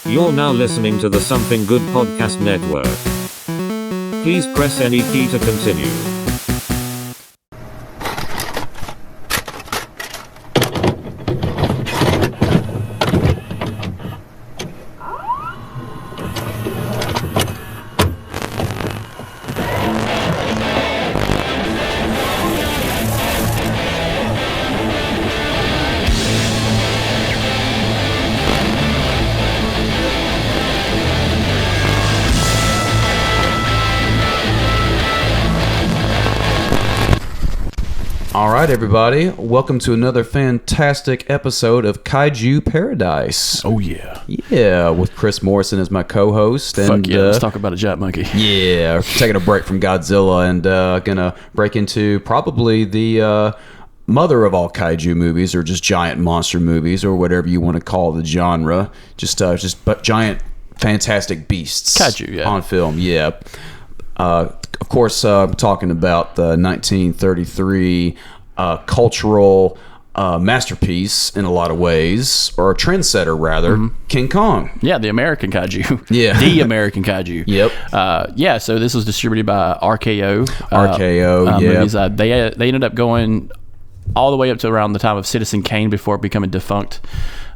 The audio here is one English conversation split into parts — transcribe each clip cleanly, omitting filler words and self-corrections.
You're now listening to the Something Good Podcast Network. Please press any key to continue. All right, everybody. Welcome to another fantastic episode of Kaiju Paradise. Oh, yeah. Yeah, with Chris Morrison as my co-host. And, Fuck yeah, let's talk about a giant monkey. Yeah, taking a break from Godzilla and gonna break into probably the mother of all kaiju movies, or just giant monster movies, or whatever you want to call the genre. Just giant, fantastic beasts. Kaiju, yeah. On film, yeah. Of course, talking about the 1933 cultural masterpiece in a lot of ways, or a trendsetter rather, King Kong. Yeah, the American Kaiju. Yeah. The American Kaiju. Yep. Yeah, so this was distributed by RKO. RKO, yeah. Movies. They ended up going all the way up to around the time of Citizen Kane before becoming defunct.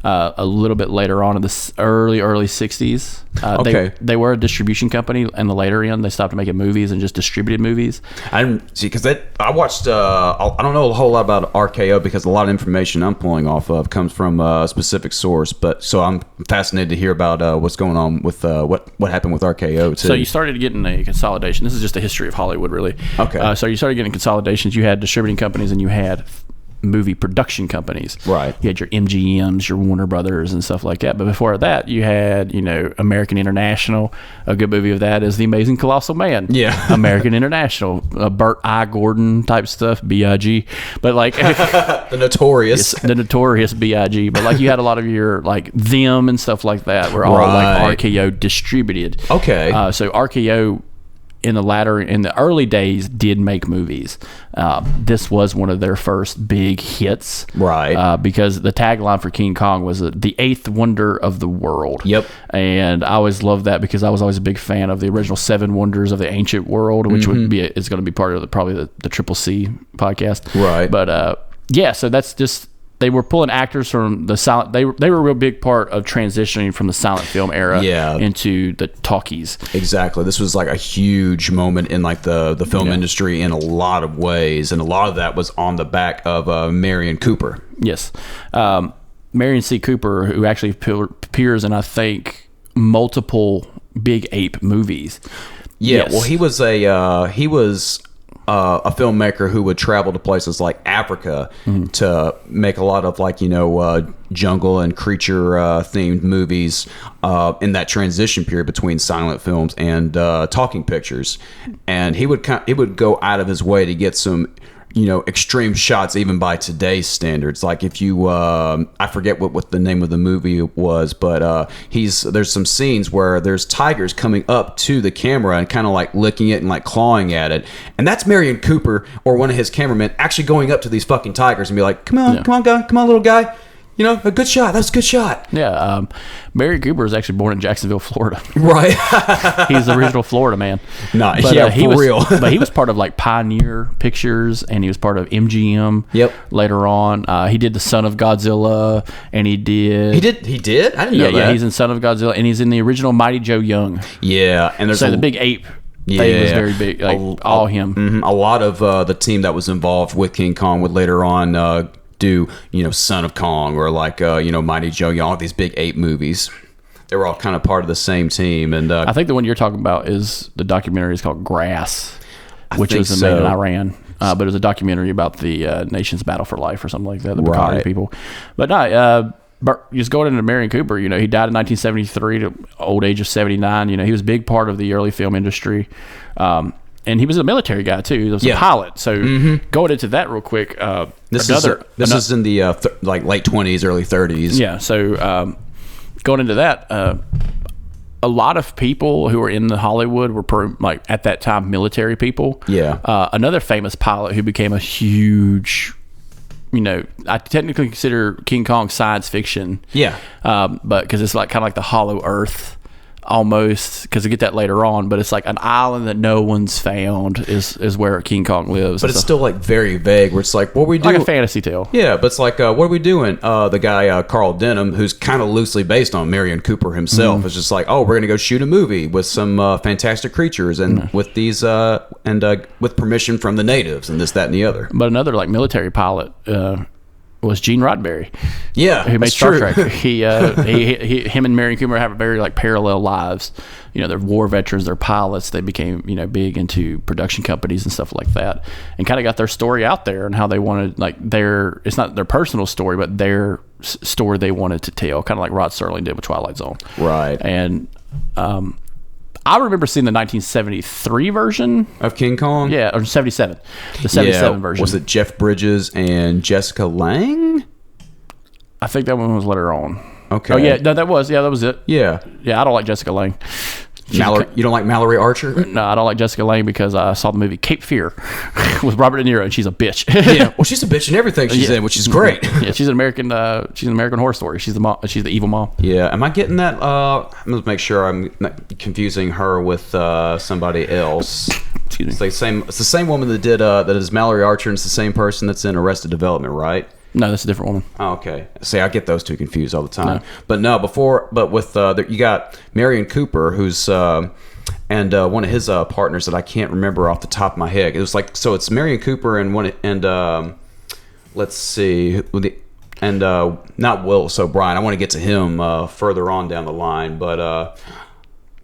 A little bit later on in the early 60s. Okay. They were a distribution company, and the later end they stopped making movies and just distributed movies. I didn't see, because I watched. I don't know a whole lot about RKO because a lot of information I'm pulling off of comes from a specific source. But so I'm fascinated to hear about what's going on with what happened with RKO too. So you started getting a consolidation. This is just a history of Hollywood, really. Okay. So you started getting consolidations. You had distributing companies, and you had movie production companies. Right. You had your MGMs, your Warner Brothers, and stuff like that. But before that, you had, American International. A good movie of that is The Amazing Colossal Man. Yeah. American International, Burt I. Gordon type stuff, B.I.G. But like the notorious B.I.G. But like you had a lot of your like them and stuff like that were all like RKO distributed. Okay. So RKO in the early days did make movies. This was one of their first big hits, right? Because the tagline for King Kong was the eighth wonder of the world. Yep. And I always loved that because I was always a big fan of the original Seven Wonders of the Ancient World, which is going to be part of probably the Triple C podcast, right? But yeah, so that's just. They were pulling actors from the silent. They were a real big part of transitioning from the silent film era into the talkies. Exactly. This was like a huge moment in like the film industry in a lot of ways, and a lot of that was on the back of Marion Cooper. Yes, Marion C. Cooper, who actually appears in I think multiple Big Ape movies. Yeah. Yes. Well, he was a filmmaker who would travel to places like Africa to make a lot of jungle and creature themed movies in that transition period between silent films and talking pictures. And he would go out of his way to get some extreme shots even by today's standards. Like if you I forget what the name of the movie was, but there's some scenes where there's tigers coming up to the camera and kind of like licking it and like clawing at it, and that's Marion Cooper or one of his cameramen actually going up to these fucking tigers and be like, come on guy, come on little guy, a good shot. That's a good shot. Yeah. Marion Cooper was actually born in Jacksonville, Florida. Right. He's the original Florida man. Nice. But, yeah, for real. But he was part of like Pioneer Pictures, and he was part of MGM. Yep. Later on, he did The Son of Godzilla, and he did. He did. I didn't know that. Yeah, he's in Son of Godzilla, and he's in the original Mighty Joe Young. Yeah, and there's the Big Ape. Thing was very big. Like all him. Mm-hmm. A lot of the team that was involved with King Kong would later on do Son of Kong or like Mighty Joe Young, all these Big Ape movies. They were all kind of part of the same team. And I think the one you're talking about is the documentary is called Grass, which was made in Iran. But it was a documentary about the nation's battle for life or something like that, the Bukhari people. But no, just going into Marion Cooper, he died in 1973 to old age of 79. He was a big part of the early film industry. And he was a military guy too. He was a pilot. So going into that real quick, this is in the late 20s, early 30s. Yeah. So going into that, a lot of people who were in the Hollywood were at that time military people. Yeah. Another famous pilot who became a huge I technically consider King Kong science fiction. Yeah. But because it's like kind of like the Hollow Earth almost, because we get that later on, but it's like an island that no one's found is where King Kong lives. But it's still like very vague, where it's like, what we do? Like a fantasy tale. Yeah, but it's like, what are we doing? The guy, Carl Denham, who's kind of loosely based on Marion Cooper himself, is just like, oh, we're going to go shoot a movie with some fantastic creatures and with these, with permission from the natives and this, that, and the other. But another like military pilot, was Gene Roddenberry. Yeah, who made that's Star true. Trek. Him and Marion Cooper have very like parallel lives. They're war veterans, they're pilots. They became big into production companies and stuff like that, and kind of got their story out there and how they wanted it's not their personal story, but their story they wanted to tell, kind of like Rod Serling did with Twilight Zone. Right. And I remember seeing the 1973 version of King Kong. Yeah, or 77. The 77 version. Was it Jeff Bridges and Jessica Lange? I think that one was later on. Okay. Oh yeah, no, that was it. Yeah. Yeah, I don't like Jessica Lange. You don't like Mallory Archer? No, I don't like Jessica Lange because I saw the movie Cape Fear with Robert De Niro, and she's a bitch. Yeah, well, she's a bitch in everything she's in, which is great. Yeah, she's an American Horror Story. She's the mom. She's the evil mom. Yeah, am I getting that? I'm gonna make sure I'm not confusing her with somebody else. Excuse me. It's the same woman that did that is Mallory Archer, and it's the same person that's in Arrested Development, right? No, that's a different woman. Oh, okay. See, I get those two confused all the time. No. But with you got Marion Cooper, who's and one of his partners that I can't remember off the top of my head. It was like, so it's Marion Cooper and let's see, not Willis O'Brien. I want to get to him further on down the line, but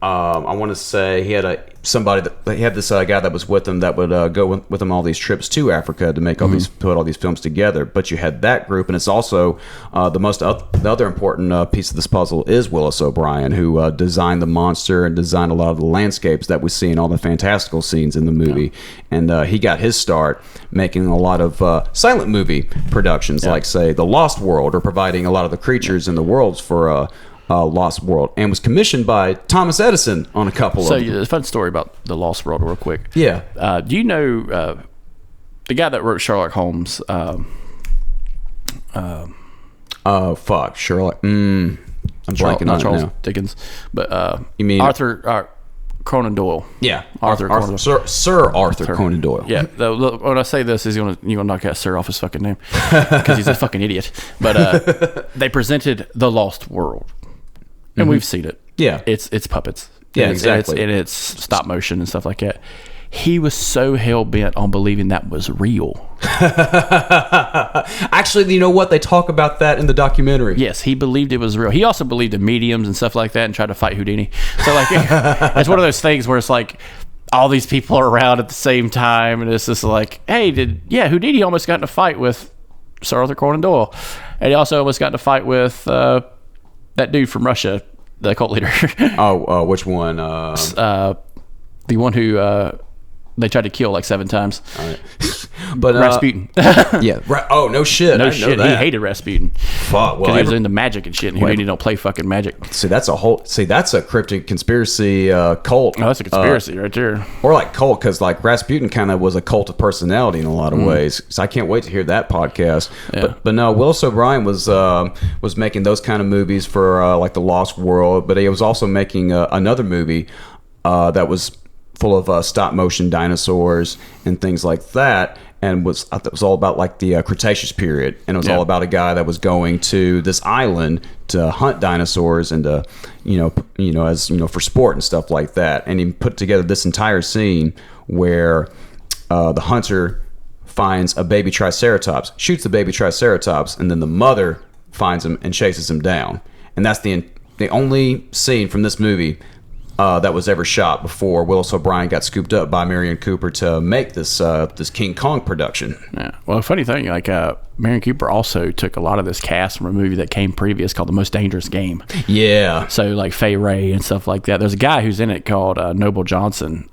I want to say he had this guy that was with him that would go with him all these trips to Africa to make put all these films together. But you had that group, and it's also the other important piece of this puzzle is Willis O'Brien, who designed the monster and designed a lot of the landscapes that we see in all the fantastical scenes in the movie. Yeah. And he got his start making a lot of silent movie productions, like say The Lost World, or providing a lot of the creatures in the worlds for Lost World, and was commissioned by Thomas Edison on a couple of them. So, a fun story about The Lost World real quick. Yeah. Do you know the guy that wrote Sherlock Holmes? Sherlock. I'm blanking on Charles it now. Dickens, but you mean Arthur Conan Doyle? Yeah, Arthur Conan Doyle. Sir Arthur Conan Doyle. Yeah. When I say this, you're gonna knock that Sir off his fucking name because he's a fucking idiot. But they presented The Lost World. And we've seen it. Yeah. It's puppets. Yeah, exactly. And it's stop motion and stuff like that. He was so hell-bent on believing that was real. Actually, you know what? They talk about that in the documentary. Yes, he believed it was real. He also believed in mediums and stuff like that and tried to fight Houdini. So, like, it's one of those things where it's like all these people are around at the same time, and it's just like, hey, Houdini almost got in a fight with Sir Arthur Conan Doyle. And he also almost got in a fight with that dude from Russia, the cult leader. Which one? The one who they tried to kill like 7 times. All right. But Rasputin. Yeah. Oh, no shit. No shit. He hated Rasputin. Fuck. Well, he was into magic and shit, and Houdini don't play fucking magic. See, that's a cryptic conspiracy cult. Oh, that's a conspiracy right there. Or like cult, because like Rasputin kind of was a cult of personality in a lot of ways. So I can't wait to hear that podcast. Yeah. But no, Willis O'Brien was making those kind of movies for like The Lost World, but he was also making another movie that was full of stop motion dinosaurs and things like that, and was all about like the Cretaceous period, and it was all about a guy that was going to this island to hunt dinosaurs and to for sport and stuff like that. And he put together this entire scene where the hunter finds a baby triceratops, shoots the baby triceratops, and then the mother finds him and chases him down. And that's the only scene from this movie that was ever shot before Willis O'Brien got scooped up by Marion Cooper to make this King Kong production. Yeah. Well, funny thing, like Marion Cooper also took a lot of this cast from a movie that came previous called The Most Dangerous Game. Yeah. So like Fay Ray and stuff like that. There's a guy who's in it called Noble Johnson.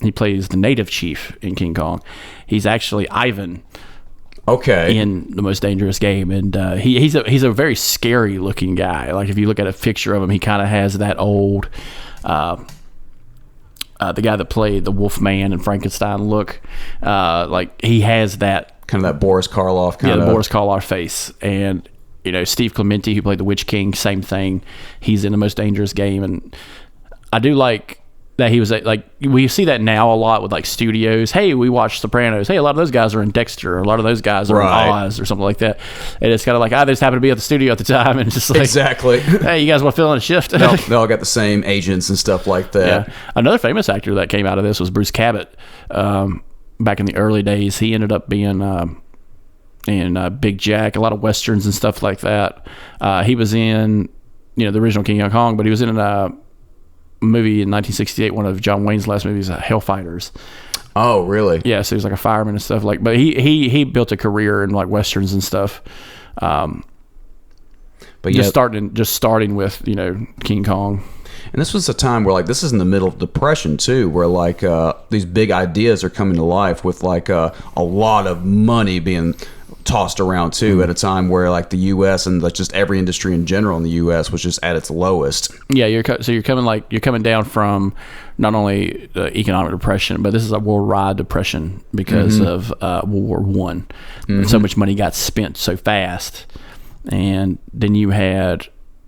He plays the native chief in King Kong. He's actually Ivan. Okay. In The Most Dangerous Game, and he's a very scary looking guy. Like if you look at a picture of him, he kind of has that old. The guy that played the Wolfman and Frankenstein look, like he has that kind of that Boris Karloff kind of. Yeah, the Boris Karloff face. And, you know, Steve Clementi, who played the Witch King, same thing. He's in The Most Dangerous Game. And I do like that he was like, we see that now a lot with like studios. Hey, we watch Sopranos. Hey, a lot of those guys are in Dexter. Or a lot of those guys are in Oz or something like that. And it's kind of like, they just happened to be at the studio at the time. And it's just like, exactly. Hey, you guys want to fill in a shift? They all got the same agents and stuff like that. Yeah. Another famous actor that came out of this was Bruce Cabot. Back in the early days, he ended up being in Big Jack, a lot of westerns and stuff like that. He was in, the original King Kong, but he was in a movie in 1968, one of John Wayne's last movies, Hellfighters. Oh, really? Yeah, so he was like a fireman and stuff but he built a career in like westerns and stuff. But just starting with King Kong. And this was a time where, like, this is in the middle of Depression, too, where, like, these big ideas are coming to life with, like, a lot of money being tossed around, too, at a time where, like, the U.S. and just every industry in general in the U.S. was just at its lowest. Yeah, you're coming down from not only the economic depression, but this is a worldwide depression because of World War One. So much money got spent so fast. And then you had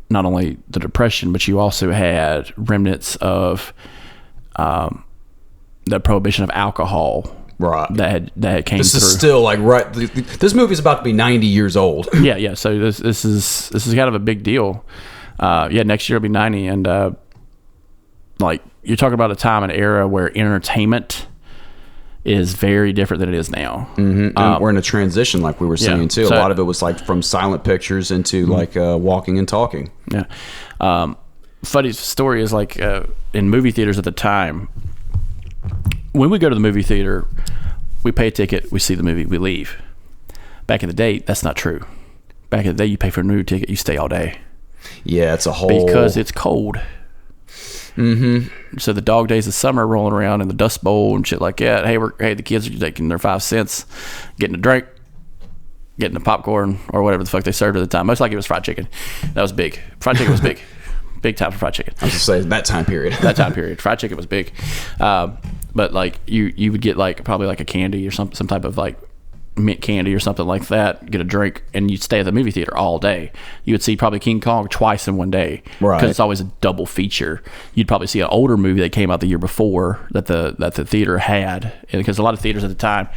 not only the depression, but you also had remnants of the prohibition of alcohol, right? That came this through. This is still like this movie is about to be 90 years old. Yeah. So this is kind of a big deal. Next year will be 90, and like you're talking about a time and era where entertainment is very different than it is now. We're in a transition, like we were saying too. So, a lot of it was like from silent pictures into like walking and talking. Yeah. Funny story is like in movie theaters at the time, when we go to the movie theater, we pay a ticket, we see the movie, we leave. Back in the day, that's not true. Back in the day, you pay for a movie ticket, you stay all day. Yeah, it's a whole... Because it's cold. So the dog days of summer rolling around in the Dust Bowl and shit like that. Hey, the kids are taking their 5 cents, getting a drink, getting the popcorn or whatever the fuck they served at the time. Most likely it was fried chicken. That was big. Fried chicken was big. Big time for fried chicken. I was just saying that time period. Fried chicken was big. But like you would get like probably like a candy or some type of like mint candy or something like that, get a drink, and you'd stay at the movie theater all day. You would see probably King Kong twice in one day, right? Because it's always a double feature. You'd probably see an older movie that came out the year before that the theater had, and because a lot of theaters at the time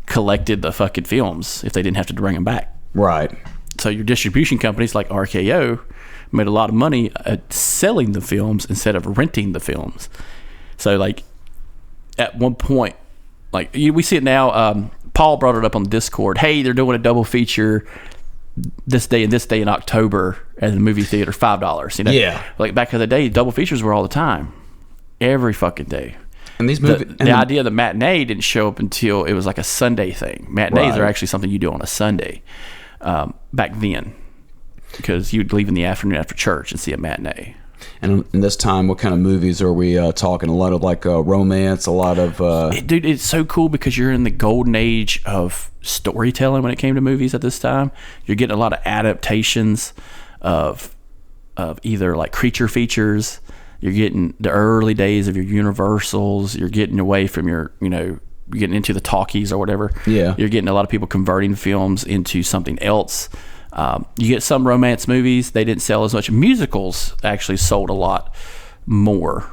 collected the fucking films if they didn't have to bring them back, right? So your distribution companies like RKO made a lot of money at selling the films instead of renting the films. So like at one point, like we see it now. Paul brought it up on the Discord. Hey, they're doing a double feature this day in October at the movie theater, $5. Yeah. Like back in the day, double features were all the time, every fucking day. And these movies, the idea of the matinee didn't show up until it was like a Sunday thing. Matinees are actually something you do on a Sunday back then, because you'd leave in the afternoon after church and see a matinee. And in this time, what kind of movies are we talking? A lot of like romance, a lot of... Dude, it's so cool because you're in the golden age of storytelling when it came to movies at this time. You're getting a lot of adaptations of either like creature features. You're getting the early days of your Universals. You're getting away from your, you're getting into the talkies or whatever. Yeah. You're getting a lot of people converting films into something else. You get some romance movies, they didn't sell as much. Musicals actually sold a lot more,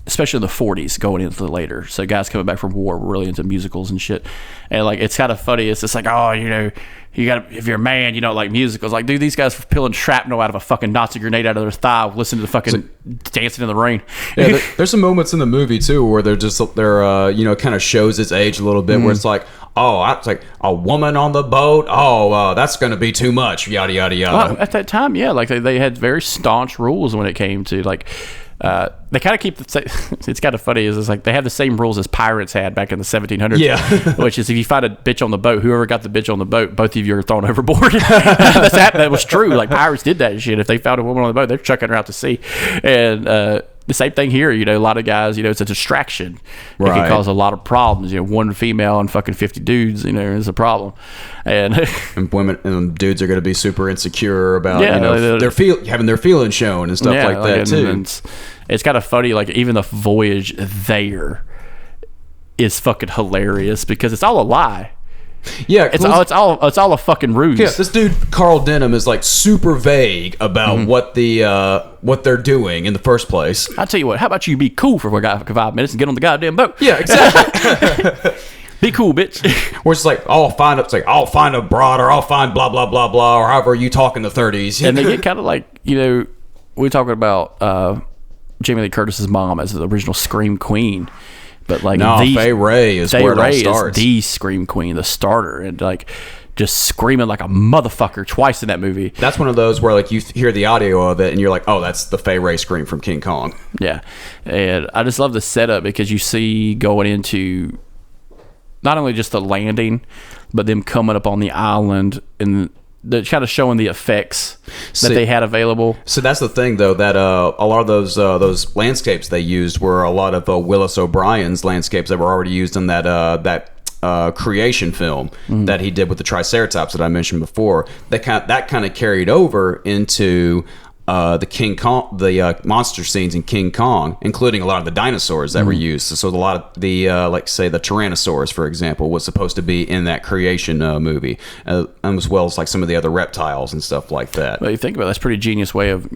especially in the 40s going into the later. So guys coming back from war were really into musicals and shit. And like, it's kind of funny. It's just like, oh, you got, if you're a man, you don't like musicals. Like, dude, these guys were peeling shrapnel out of a fucking Nazi grenade out of their thigh, listening to the fucking Dancing in the Rain. Yeah, there's some moments in the movie too where they're kind of shows its age a little bit, where it's like, it's like a woman on the boat. That's going to be too much. Yada yada yada. Well, at that time, yeah, like they had very staunch rules when it came to like. They kind of keep it's kind of funny is it's like they have the same rules as pirates had back in the 1700s. Yeah. Which is if you find a bitch on the boat, whoever got the bitch on the boat, both of you are thrown overboard. That was true. Like pirates did that shit. If they found a woman on the boat, they're chucking her out to sea. And the same thing here. A lot of guys, it's a distraction. Right. It can cause a lot of problems. One female and fucking 50 dudes, is a problem. And women and dudes are going to be super insecure about having their feelings shown and stuff like that too. It's kind of funny, like even the voyage there is fucking hilarious because it's all a lie. Yeah, it's all a fucking ruse. Yeah, this dude Carl Denham is like super vague about what they're doing in the first place. I'll tell you what. How about you be cool for 5 minutes and get on the goddamn boat? Yeah, exactly. Be cool, bitch. Or it's like, I'll find a broad, or I'll find blah blah blah blah, or however you talk in the 30s. And they get kind of like, we're talking about Jamie Lee Curtis's mom as the original Scream Queen. But like, Fay Wray is where it all starts. Is the Scream Queen, the starter, and like just screaming like a motherfucker twice in that movie. That's one of those where like you hear the audio of it and you're like, oh, that's the Fay Wray scream from King Kong. Yeah, and I just love the setup because you see going into not only just the landing, but them coming up on the island and they're kind of showing the effects that they had available. So that's the thing, though, that a lot of those landscapes they used were a lot of Willis O'Brien's landscapes that were already used in that creation film that he did with the Triceratops that I mentioned before. That kind of carried over into the King Kong, the monster scenes in King Kong, including a lot of the dinosaurs that were used. So a lot of the, like say the Tyrannosaurus, for example, was supposed to be in that creation movie, as well as like some of the other reptiles and stuff like that. Well, you think about it, that's a pretty genius way of,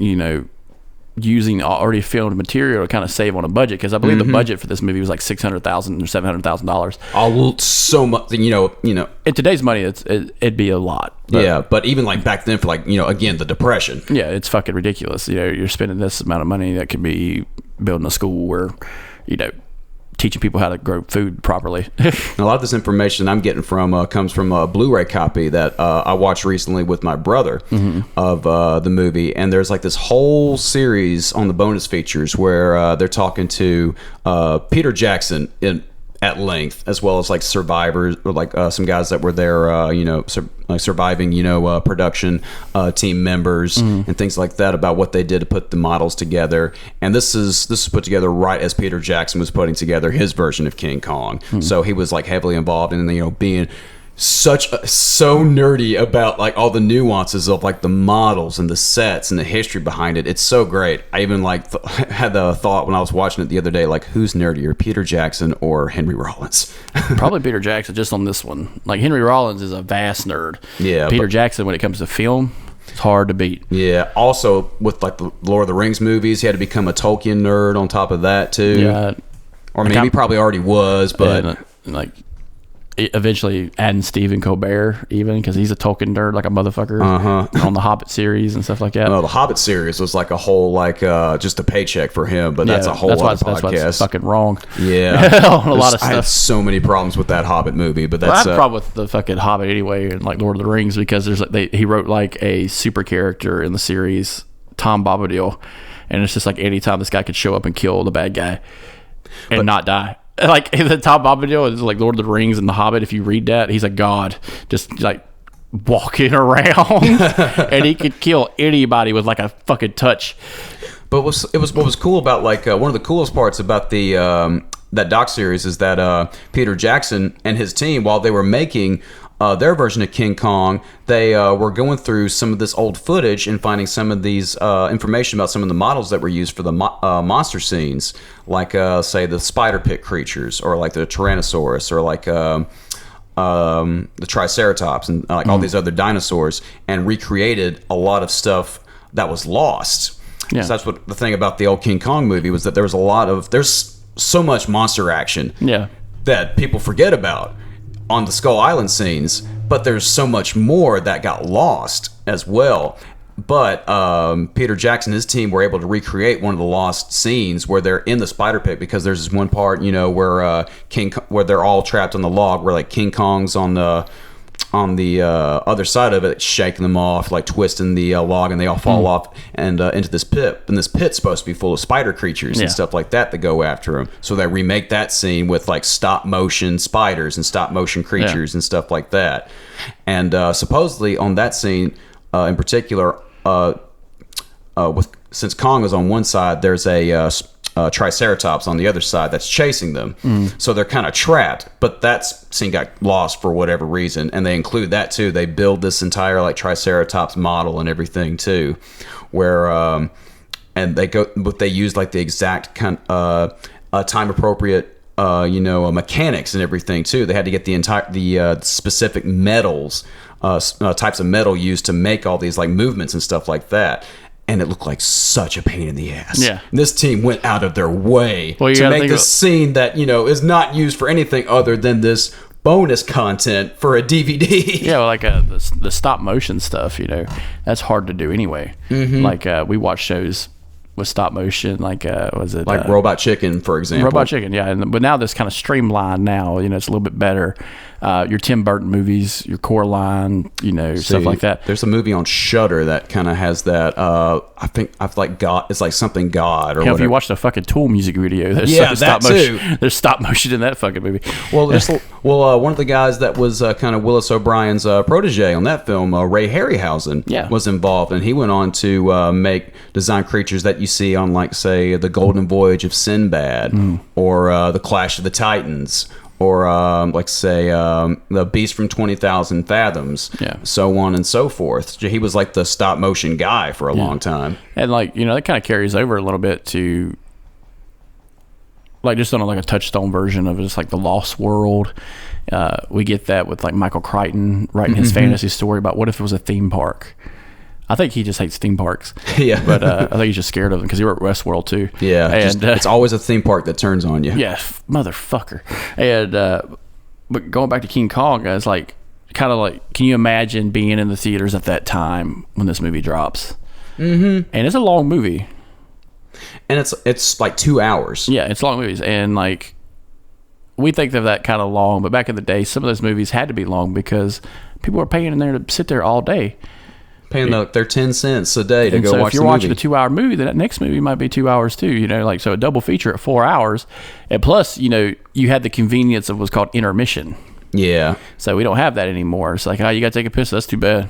using already filmed material to kind of save on a budget, because I believe the budget for this movie was like $600,000 or $700,000. Oh, so much, in today's money, it'd be a lot. But even like back then, for like again, the Depression. Yeah, it's fucking ridiculous. You're spending this amount of money that could be building a school where, teaching people how to grow food properly. A lot of this information I'm getting from comes from a Blu-ray copy that I watched recently with my brother of the movie, and there's like this whole series on the bonus features where they're talking to Peter Jackson at length, as well as like survivors, or like some guys that were there, surviving, production team members and things like that, about what they did to put the models together. And this is put together right as Peter Jackson was putting together his version of King Kong. So he was like heavily involved in being so nerdy about like all the nuances of like the models and the sets and the history behind it. It's so great. I even like had the thought when I was watching it the other day, like, who's nerdier, Peter Jackson or Henry Rollins? Probably Peter Jackson, just on this one. Like, Henry Rollins is a vast nerd. Yeah, Peter Jackson, when it comes to film, it's hard to beat. Yeah. Also, with like the Lord of the Rings movies, he had to become a Tolkien nerd on top of that too. Yeah. Or maybe he probably already was, but like eventually adding Stephen Colbert, even, because he's a Tolkien nerd like a motherfucker on the Hobbit series and stuff like that. No, the Hobbit series was like a whole just a paycheck for him, but that's a whole other podcast. That's why it's fucking wrong. Yeah, on a lot of stuff. I had so many problems with that Hobbit movie, but I have a problem with the fucking Hobbit anyway, and like Lord of the Rings, because there's he wrote like a super character in the series, Tom Bombadil, and it's just like anytime this guy could show up and kill the bad guy and not die. Like the Tom Bombadil is like Lord of the Rings and the Hobbit. If you read that, he's a god, just like walking around, and he could kill anybody with like a fucking touch. But what was cool about like one of the coolest parts about the that doc series is that Peter Jackson and his team, while they were making their version of King Kong, they were going through some of this old footage and finding some of these information about some of the models that were used for the monster scenes, like say the spider pit creatures, or like the Tyrannosaurus, or like the Triceratops, and like all these other dinosaurs, and recreated a lot of stuff that was lost. Yeah. So that's what the thing about the old King Kong movie was, that there's so much monster action that people forget about on the Skull Island scenes, but there's so much more that got lost as well. But Peter Jackson and his team were able to recreate one of the lost scenes where they're in the spider pit, because there's this one part, where where they're all trapped on the log, where like King Kong's on the other side of it, shaking them off, like twisting the log, and they all fall off and into this pit. And this pit's supposed to be full of spider creatures and stuff like that go after them. So they remake that scene with like stop motion spiders and stop motion creatures and stuff like that. And supposedly on that scene in particular, since Kong is on one side, there's a Triceratops on the other side that's chasing them. So they're kind of trapped, but that scene got lost for whatever reason, and they include that too. They build this entire like Triceratops model and everything too, where and they use like the exact time appropriate mechanics and everything too. They had to get the specific metals, types of metal used to make all these like movements and stuff like that. And it looked like such a pain in the ass. Yeah. This team went out of their way to make this scene that, is not used for anything other than this bonus content for a DVD. Yeah, well, like the stop motion stuff, that's hard to do anyway. Mm-hmm. Like we watch shows with stop motion, like was it like Robot Chicken, for example? Robot Chicken, yeah. But now this kind of streamlined. Now it's a little bit better. Your Tim Burton movies, your Coraline, stuff like that. There's a movie on Shudder that kind of has that. I think God. It's like something God or whatever. If you watch the fucking Tool music video, there's that stop too. motion. There's stop motion in that fucking movie. Well, one of the guys that was kind of Willis O'Brien's protege on that film, Ray Harryhausen, was involved, and he went on to design creatures that you see on, like, say, The Golden Voyage of Sinbad, or The Clash of the Titans, or The Beast from 20,000 Fathoms, so on and so forth. He was like the stop motion guy for a long time, and that kind of carries over a little bit to like just on a touchstone version of just like the Lost World. We get that with like Michael Crichton writing his fantasy story about what if it was a theme park. I think he just hates theme parks. Yeah. But I think he's just scared of them because he wrote Westworld too. Yeah. And it's always a theme park that turns on you. Yeah, motherfucker. And but going back to King Kong, it's like kind of like, can you imagine being in the theaters at that time when this movie drops? Mm-hmm. And it's a long movie. And it's like 2 hours. Yeah, it's long movies, and like we think of that kind of long, but back in the day, some of those movies had to be long because people were paying in there to sit there all day. Paying their 10 cents a day to go watch the movie. If you're watching a 2 hour movie, then that next movie might be 2 hours too. So a double feature at 4 hours, and plus, you had the convenience of what's called intermission. Yeah. So we don't have that anymore. It's like, you got to take a piss. That's too bad.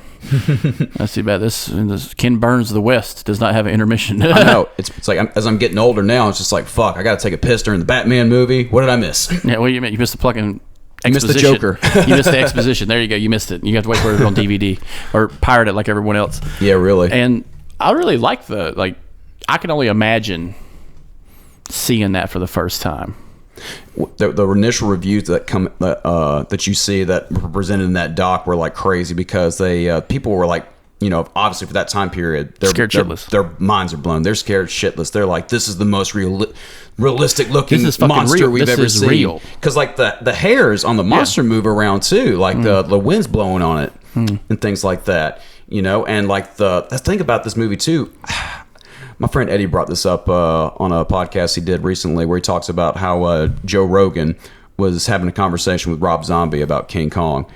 That's too bad. This Ken Burns of the West does not have an intermission. I know. It's like as I'm getting older now, it's just like, fuck, I got to take a piss during the Batman movie. What did I miss? Yeah, well, you missed the fucking exposition. You missed the Joker. You missed the exposition. There you go. You missed it. You have to wait for it on DVD or pirate it like everyone else. Yeah, really. And I really like I can only imagine seeing that for the first time. The initial reviews that come that you see that were presented in that doc were like crazy because people were like, obviously for that time period, they're scared shitless. Their minds are blown. They're scared shitless. They're like, this is the most realistic looking monster real. we've ever seen. Because like the hairs on the monster move around too, like the wind's blowing on it and things like that. And like the thing about this movie too. My friend Eddie brought this up on a podcast he did recently where he talks about how Joe Rogan was having a conversation with Rob Zombie about King Kong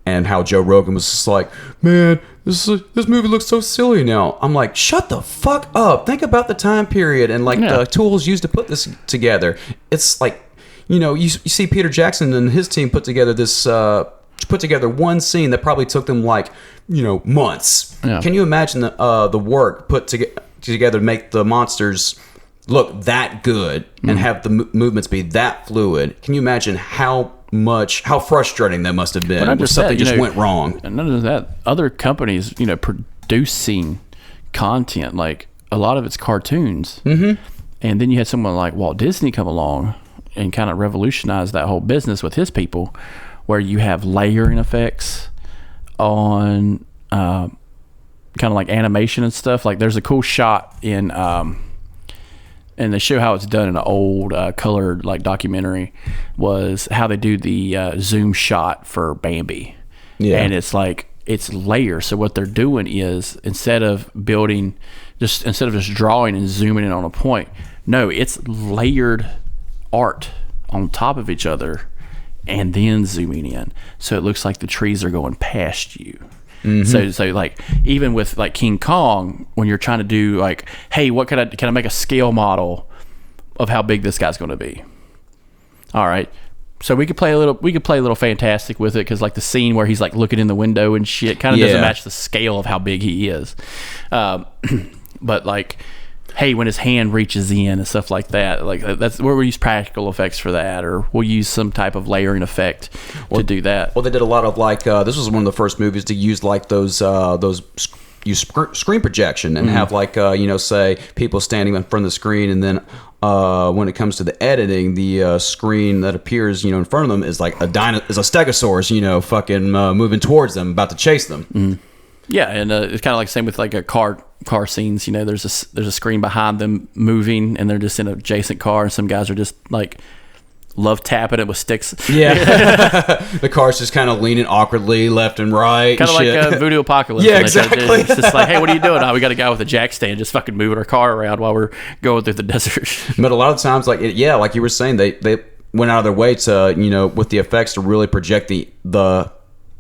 and how Joe Rogan was just like, man, this movie looks so silly now. I'm like, shut the fuck up. Think about the time period and like the tools used to put this together. It's like, you see Peter Jackson and his team put together one scene that probably took them like, months. Yeah. Can you imagine the work put together to make the monsters look that good and have the movements be that fluid? Can you imagine how frustrating that must have been when something just went wrong? And none of that. Other companies, producing content, like a lot of it's cartoons. Mm-hmm. And then you had someone like Walt Disney come along and kind of revolutionize that whole business with his people, where you have layering effects on kind of like animation and stuff. Like there's a cool shot in and they show how it's done in an old colored like documentary, was how they do the zoom shot for Bambi. Yeah. And it's like it's layers. So what they're doing is instead of just drawing and zooming in on a point, no, it's layered art on top of each other and then zooming in. So it looks like the trees are going past you. Mm-hmm. So like even with like King Kong, when you're trying to do like, hey, what can I make a scale model of how big this guy's going to be? All right, so we could play a little fantastic with it because like the scene where he's like looking in the window and shit kind of doesn't match the scale of how big he is. But like, hey, when his hand reaches in and stuff like that, like that's where we use practical effects for that, or we'll use some type of layering effect to do that. Well, they did a lot of like this was one of the first movies to use like those use screen projection and have like say people standing in front of the screen, and then when it comes to the editing, the screen that appears in front of them is like a stegosaurus, fucking moving towards them, about to chase them. Yeah, and it's kind of like the same with like a car scenes. There's a screen behind them moving, and they're just in an adjacent car, and some guys are just like love tapping it with sticks. Yeah, the car's just kind of leaning awkwardly left and right. Kind of like Voodoo Apocalypse. Yeah, exactly. It's just like, hey, what are you doing? Oh, we got a guy with a jack stand just fucking moving our car around while we're going through the desert. But a lot of times, like you were saying, they went out of their way to with the effects to really project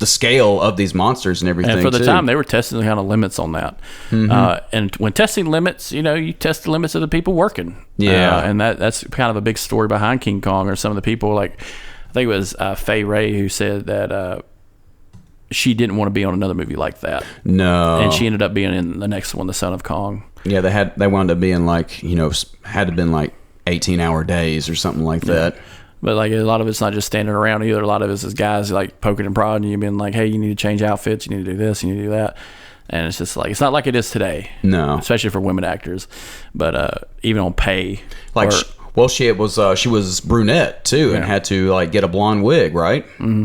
the scale of these monsters and everything. And for the time, they were testing the kind of limits on that. And when testing limits, you test the limits of the people working. Yeah. And that's kind of a big story behind King Kong, or some of the people, like, I think it was Fay Ray who said that she didn't want to be on another movie like that. No. And she ended up being in the next one, The Son of Kong. Yeah, they wound up being like, had to been like 18-hour days or something like that. But like a lot of it's not just standing around either. A lot of it is guys like poking and prodding you, being like, hey, you need to change outfits, you need to do this, you need to do that. And it's just like, it's not like it is today. No. Especially for women actors. But even on pay. Like, she was brunette too, and had to like get a blonde wig, right? Mm-hmm.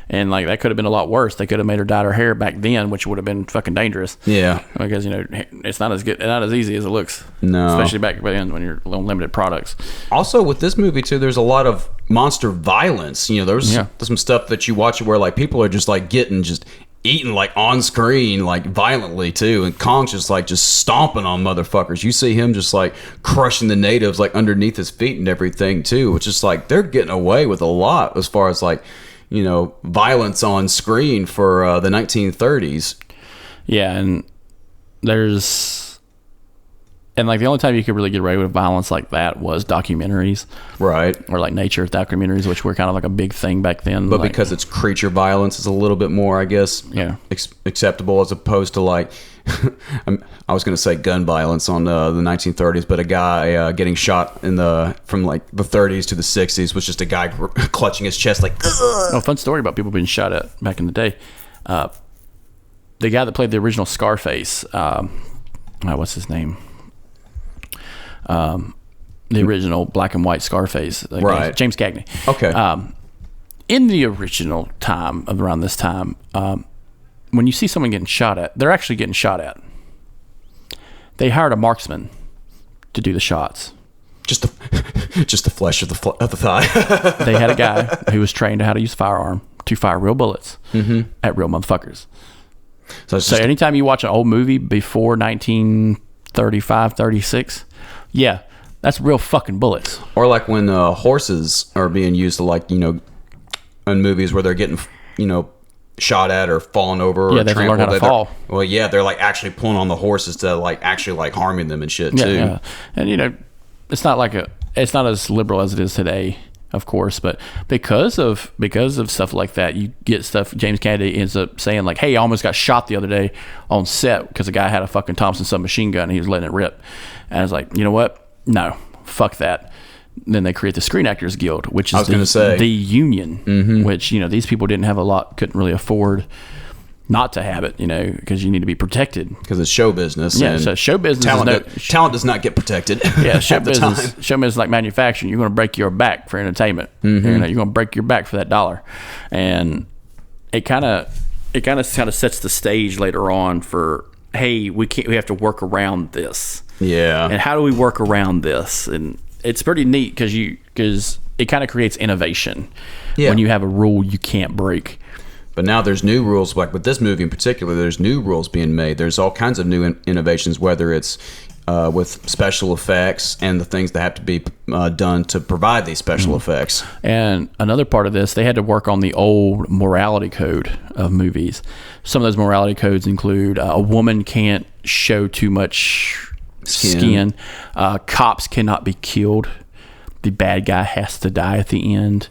And like that could have been a lot worse. They could have made her dye her hair back then, which would have been fucking dangerous. Yeah, because it's not as good, not as easy as it looks. No, especially back then when you're on limited products. Also, with this movie too, there's a lot of monster violence. There's some stuff that you watch where like people are just like eating like on screen, like violently too, and Kong's just stomping on motherfuckers. You see him just like crushing the natives like underneath his feet and everything too, which is like they're getting away with a lot as far as like violence on screen for the 1930s. Yeah, and like the only time you could really get away with violence like that was documentaries, right? Or like nature documentaries, which were kind of like a big thing back then. But like, because it's creature violence, it's a little bit more, I guess, acceptable, as opposed to like I was going to say gun violence on the 1930s, but a guy getting shot from like the 30s to the 60s was just a guy clutching his chest like. Ugh. Oh, fun story about people being shot at back in the day. The guy that played the original Scarface, what's his name? The original black and white Scarface, right? James Cagney. Okay. In the original time of around this time, when you see someone getting shot at, they're actually getting shot at. They hired a marksman to do the shots. Just the flesh of the thigh. They had a guy who was trained how to use a firearm to fire real bullets at real motherfuckers. So anytime you watch an old movie before 1935, 36, yeah, that's real fucking bullets. Or like when horses are being used to like, in movies where they're getting, shot at or falling over or they have to learn how to fall. Well, yeah, they're like actually pulling on the horses to like actually like harming them and shit too. Yeah. And it's not as liberal as it is today, of course, but because of stuff like that, you get stuff. James Cagney ends up saying like, hey, I almost got shot the other day on set because a guy had a fucking Thompson submachine gun and he was letting it rip. And I was like, you know what? No, fuck that. Then they create the Screen Actors Guild, which is the union, which, these people couldn't really afford not to have it, because you need to be protected. Because it's show business. Yeah, so show business. Talent does not get protected. Yeah, show business. Show business is like manufacturing. You're going to break your back for entertainment. You're going to break your back for that dollar. And it kind of sets the stage later on for, hey, we have to work around this. Yeah. And how do we work around this? And it's pretty neat because it kind of creates innovation when you have a rule you can't break. But now there's new rules, like with this movie in particular, there's new rules being made. There's all kinds of new innovations, whether it's with special effects and the things that have to be done to provide these special effects. And another part of this, they had to work on the old morality code of movies. Some of those morality codes include a woman can't show too much skin. Cops cannot be killed. The bad guy has to die at the end.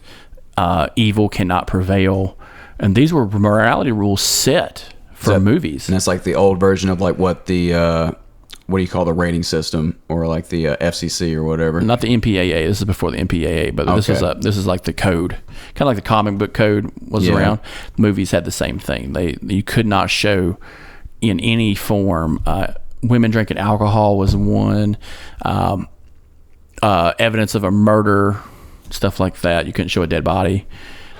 Evil cannot prevail. And these were morality rules set for movies. And that's like the old version of like what the what do you call the rating system, or like the FCC or whatever? Not the MPAA. This is before the MPAA, but this is like the code, kind of like the comic book code was around. Movies had the same thing. You could not show in any form. Women drinking alcohol was one. Evidence of a murder, stuff like that. You couldn't show a dead body.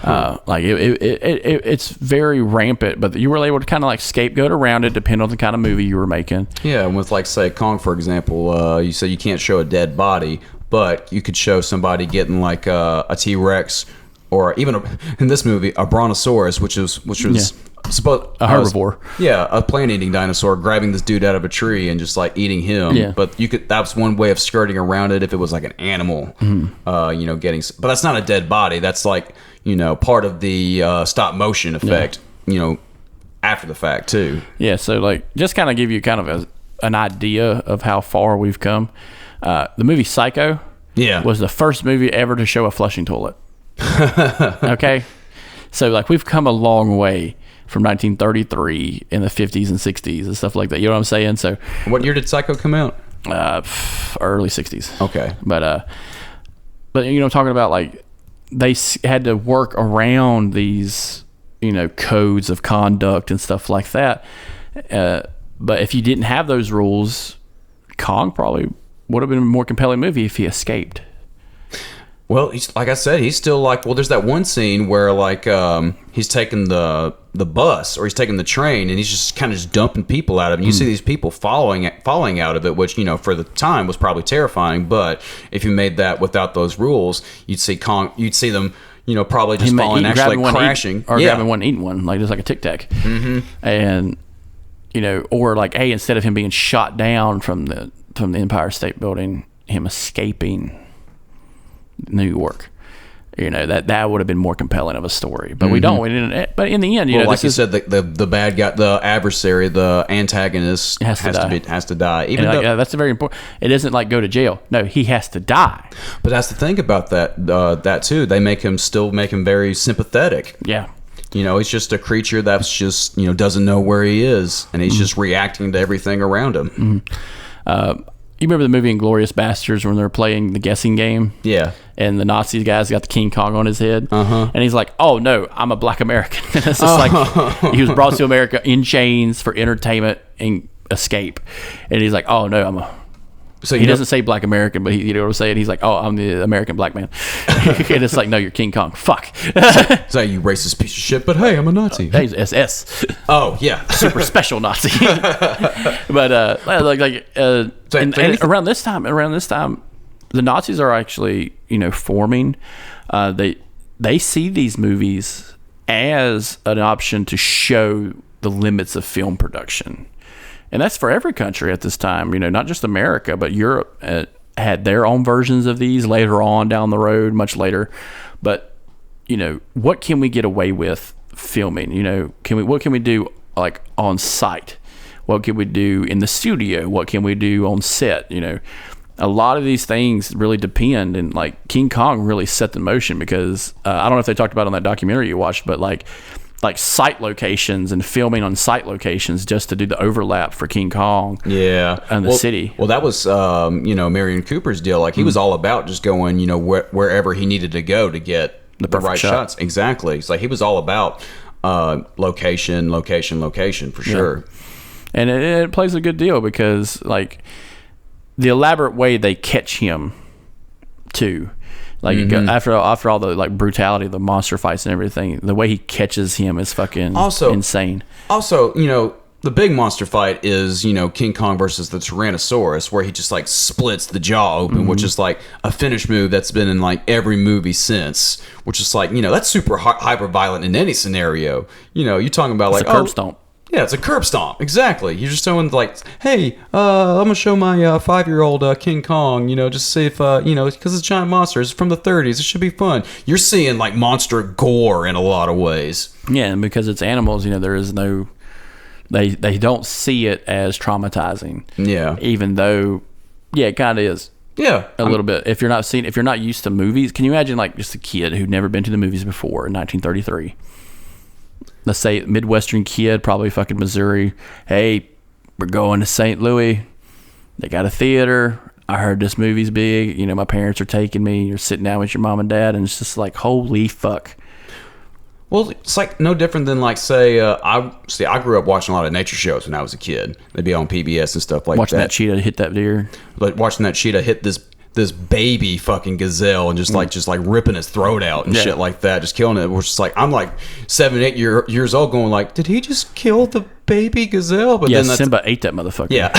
Like it's very rampant, but you were able to kind of like scapegoat around it, depending on the kind of movie you were making. Yeah, and with like say Kong, for example, you said you can't show a dead body, but you could show somebody getting like a T-Rex, or even in this movie a Brontosaurus, which was supposed a herbivore. A plant-eating dinosaur grabbing this dude out of a tree and just like eating him. Yeah. But that's one way of skirting around it if it was like an animal, getting. But that's not a dead body. That's like part of the stop motion effect. After the fact too. Yeah. So like, just kind of give you kind of an idea of how far we've come. The movie Psycho. Yeah. Was the first movie ever to show a flushing toilet. Okay. So like, we've come a long way from 1933 in the 50s and 60s and stuff like that. You know what I'm saying? So what year did Psycho come out? Early 60s. Okay. But I'm talking about like, they had to work around these, codes of conduct and stuff like that. But if you didn't have those rules, Kong probably would have been a more compelling movie if he escaped. Well, like I said, he's still like, there's that one scene where like he's taking the bus or he's taking the train and he's just kind of just dumping people out of it. And you see these people falling out of it, which, for the time was probably terrifying. But if you made that without those rules, you'd see them, probably just falling, actually like crashing. Grabbing one, eating one, like just like a Tic Tac. Mm-hmm. And, or like, hey, instead of him being shot down from the Empire State Building, him escaping New York, that would have been more compelling of a story, but we didn't. But in the end, like you said, the bad guy, the adversary, the antagonist has to die. Even though, that's a very important. It isn't like go to jail. No, he has to die. But that's the thing about that too. They make him very sympathetic. Yeah. He's just a creature that's just doesn't know where he is, and he's just reacting to everything around him. Mm-hmm. You remember the movie Inglourious Basterds when they're playing the guessing game? Yeah. And the Nazi guy's got the King Kong on his head. Uh-huh. And he's like, oh, no, I'm a black American. And it's just like, he was brought to America in chains for entertainment and escape. And he's like, oh, no, I'm a... So he doesn't say black American, but you know what I'm saying? He's like, oh, I'm the American black man. And it's like, no, you're King Kong. Fuck. It's like, you racist piece of shit, but hey, I'm a Nazi. Hey, he's SS. Oh, yeah. Super special Nazi. But around this time, the Nazis are actually, forming. They see these movies as an option to show the limits of film production. And that's for every country at this time, not just America, but Europe had their own versions of these later on down the road, much later. But, what can we get away with filming? What can we do like on site? What can we do in the studio? What can we do on set? A lot of these things really depend, and like King Kong really set the motion because I don't know if they talked about it on that documentary you watched, but like site locations and filming on site locations just to do the overlap for King Kong. Yeah. And the city. Well, that was, Marion Cooper's deal. Like he was all about just going, wherever he needed to go to get the right shots. Exactly. It's like he was all about location for sure. And it plays a good deal because like the elaborate way they catch him too. Like after all the like brutality, the monster fights and everything, the way he catches him is fucking insane. Also, the big monster fight is, King Kong versus the Tyrannosaurus, where he just like splits the jaw open, which is like a finish move that's been in like every movie since, which is like, that's super hyper violent in any scenario. You're talking about like a curb stomp. Yeah, it's a curb stomp. Exactly. You're just showing like, hey, I'm going to show my 5-year-old King Kong, just see if, because it's giant monsters from the 30s. It should be fun. You're seeing like monster gore in a lot of ways. Yeah, and because it's animals, there is no, they don't see it as traumatizing. Yeah. Even though, yeah, it kind of is. Yeah. A little bit. If you're not used to movies, can you imagine like just a kid who'd never been to the movies before in 1933? Let's say Midwestern kid, probably fucking Missouri. Hey, we're going to St. Louis. They got a theater. I heard this movie's big. My parents are taking me. You're sitting down with your mom and dad, and it's just like, holy fuck. Well, it's like no different than like say I grew up watching a lot of nature shows when I was a kid. They'd be on PBS and stuff like watching that cheetah hit that deer, like watching that cheetah hit this baby fucking gazelle and just like ripping his throat out and shit like that, just killing it. We're just like, I'm like 7-8 years old going like, did he just kill the baby gazelle? But then Simba ate that motherfucker. Yeah.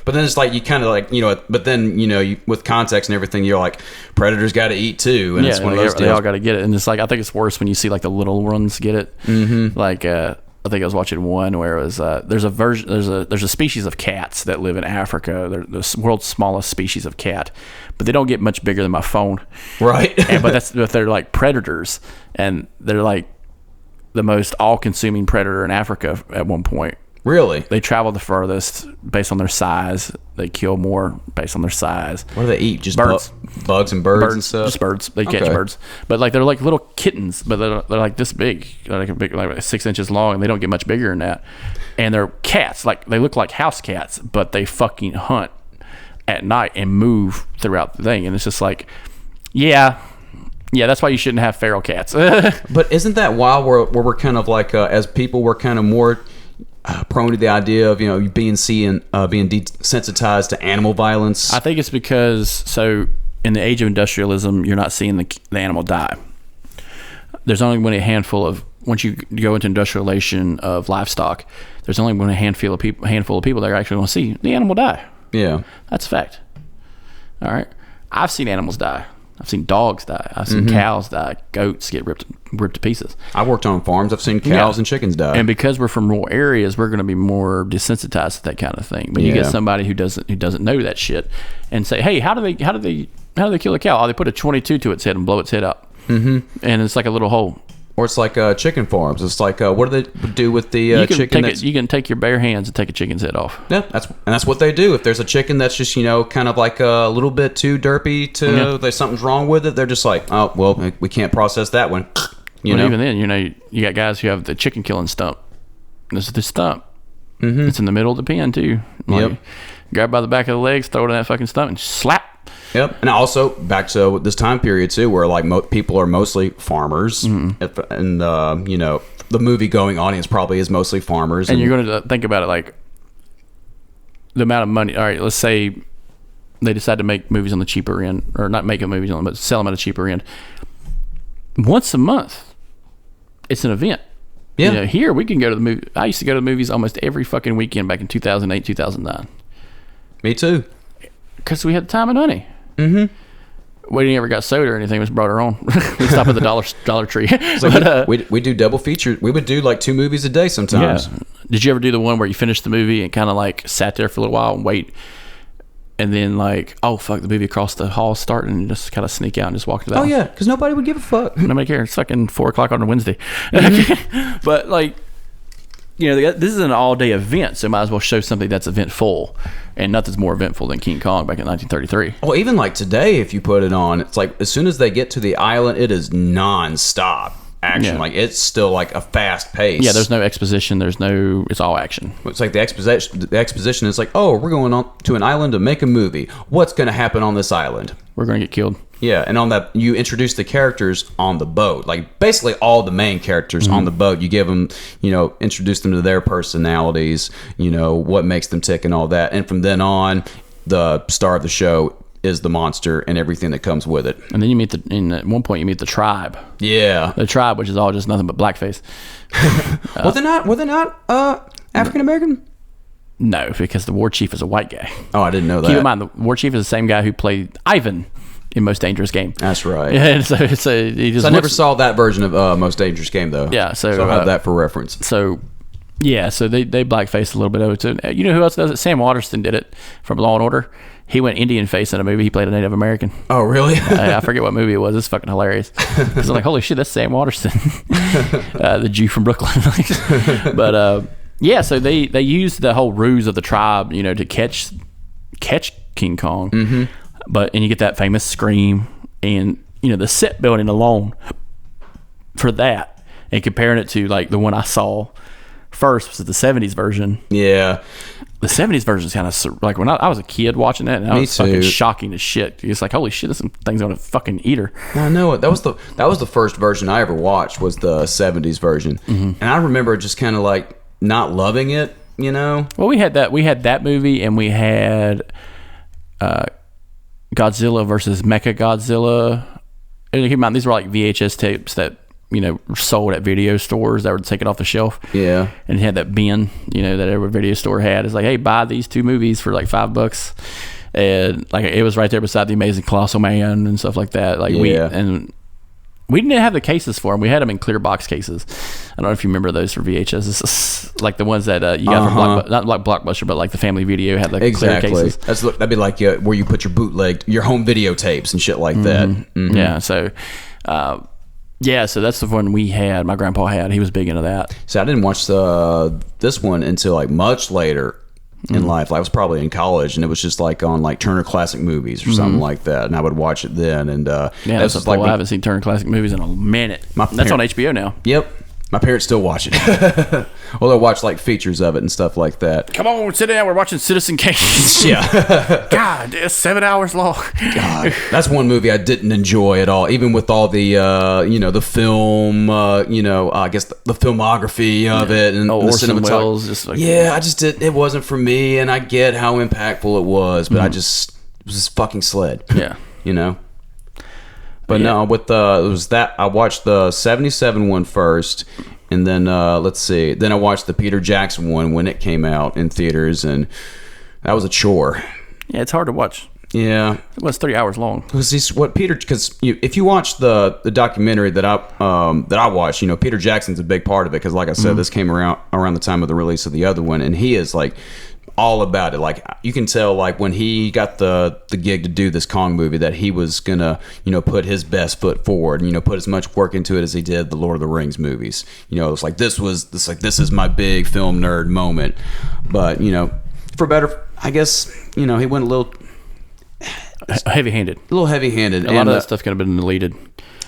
But then it's like you kind of like, but then with context and everything, you're like, predators got to eat too, and it's one of those deals. They all got to get it, and it's like, I think it's worse when you see like the little ones get it. Mm-hmm. Like I think I was watching one where it was there's a species of cats that live in Africa. They're the world's smallest species of cat, but they don't get much bigger than my phone. Right. But they're like predators, and they're like the most all-consuming predator in Africa at one point. Really? They travel the furthest based on their size. They kill more based on their size. What do they eat? Just birds, bugs and birds and stuff. Just birds. They catch birds, but like they're like little kittens, but they're like this big, like 6 inches long, and they don't get much bigger than that. And they're cats. Like they look like house cats, but they fucking hunt at night and move throughout the thing. And it's just like, yeah, that's why you shouldn't have feral cats. But isn't that wild? Where we're kind of like as people, we're kind of more prone to the idea of being desensitized to animal violence. I think it's because in the age of industrialism, you're not seeing the animal die. There's only been a handful of, once you go into industrialization of livestock, there's only been a handful of people that are actually going to see the animal die. Yeah, that's a fact. All right, I've seen animals die. I've seen dogs die. I've seen cows die. Goats get ripped to pieces. I worked on farms. I've seen cows and chickens die. And because we're from rural areas, we're going to be more desensitized to that kind of thing. But you get somebody who doesn't know that shit and say, "Hey, how do they kill a cow? Oh, they put a 22 to its head and blow its head up, and it's like a little hole." Or it's like chicken farms. It's like, what do they do with the chicken? You can take your bare hands and take a chicken's head off. Yeah, that's what they do. If there's a chicken that's just kind of like a little bit too derpy there's something's wrong with it, they're just like, oh well, we can't process that one. Even then, you got guys who have the chicken killing stump. This is the stump. Mm-hmm. It's in the middle of the pen too. Like, grab by the back of the legs, throw it in that fucking stump, and slap. Yep, and also back to this time period too, where like people are mostly farmers, and the movie-going audience probably is mostly farmers. And you're going to think about it like the amount of money. All right, let's say they decide to make movies on the cheaper end, or not make movies on them, but sell them at a cheaper end. Once a month, it's an event. Yeah, here we can go to the movie. I used to go to the movies almost every fucking weekend back in 2008, 2009. Me too, because we had the time and money. Mm-hmm. We never got soda or anything. We just brought our own. We stopped at the Dollar Tree. Like we do double feature. We would do like 2 movies a day sometimes. Yeah. Did you ever do the one where you finished the movie and kind of like sat there for a little while and wait, and then like, oh fuck, the movie across the hall starting, and just kind of sneak out and just walk to the Oh yeah, because nobody would give a fuck. Nobody cares. It's fucking 4:00 on a Wednesday. Mm-hmm. But like, this is an all-day event, so might as well show something that's eventful, and nothing's more eventful than King Kong back in 1933. Well, even like today, if you put it on, it's like as soon as they get to the island, it is non-stop action. Yeah. Like it's still like a fast pace. Yeah, there's no exposition. It's all action. It's like the exposition is like, oh, we're going on to an island to make a movie. What's going to happen on this island? We're going to get killed. Yeah, and on that, you introduce the characters on the boat. Like, basically all the main characters on the boat. You give them, introduce them to their personalities, what makes them tick and all that. And from then on, the star of the show is the monster and everything that comes with it. And then you meet at one point, you meet the tribe. Yeah. The tribe, which is all just nothing but blackface. Were they not African-American? No, because the war chief is a white guy. Oh, I didn't know that. Keep in mind, the war chief is the same guy who played Ivan in Most Dangerous Game. That's right. Yeah, so I never saw that version of Most Dangerous Game, though. Yeah, so I'll have that for reference. So they blackfaced a little bit of it too. You know who else does it? Sam Waterston did it from Law and Order. He went Indian face in a movie. He played a Native American. Oh, really? I forget what movie it was. It's fucking hilarious. Because I'm like, holy shit, that's Sam Waterston, the Jew from Brooklyn. But so they used the whole ruse of the tribe, to catch King Kong. Mm-hmm. And you get that famous scream, and the set building alone for that, and comparing it to like the one I saw first was the 70s version. Yeah. The 70s version is kind of like when I was a kid watching that, and that was fucking shocking as shit. It's like, holy shit, this thing's gonna fucking eat her. I know it. That was the first version I ever watched, was the 70s version. And I remember just kind of like not loving it, you know? Well, we had that movie, and we had Godzilla versus Mechagodzilla. And keep in mind, these were like VHS tapes that, you know, sold at video stores that were taken off the shelf. Yeah. And it had that bin, you know, that every video store had. It's like, hey, buy these 2 movies for like $5. And like, it was right there beside The Amazing Colossal Man and stuff like that. Like, we didn't have the cases for them. We had them in clear box cases. I don't know if you remember those for VHS. It's like the ones that you got from not like Blockbuster, but like the Family Video had like clear cases. That'd be like where you put your home videotapes and shit like that. Mm-hmm. Yeah. So, so that's the one we had. My grandpa had. He was big into that. So I didn't watch this one until like much later in life. Like, I was probably in college, and it was just like on like Turner Classic Movies or something like that, and I would watch it then. And that's just like, I haven't seen Turner Classic Movies in a minute. That's on HBO now. Yep. My parents still watch it. Well, they'll watch like features of it and stuff like that. Come on, sit down. We're watching Citizen Kane. Yeah. God, it's 7 hours long. God, that's one movie I didn't enjoy at all. Even with all the, the film, I guess the filmography of it and the cinematography. I just did. It wasn't for me, and I get how impactful it was, but it was this fucking sled. Yeah. You know. But no, with it was that I watched the 77 one first, and then then I watched the Peter Jackson one when it came out in theaters, and that was a chore. Yeah, it's hard to watch. Yeah, it was 3 hours long. Because if you watch the documentary that I watched, you know, Peter Jackson's a big part of it, because like I said, this came around the time of the release of the other one, and he is like all about it. Like, you can tell, like, when he got the gig to do this Kong movie, that he was gonna, you know, put his best foot forward and, you know, put as much work into it as he did the Lord of the Rings movies. You know, it's like this is my big film nerd moment. But, you know, for better, I guess, you know, he went a little heavy-handed. A lot of that stuff could have been deleted.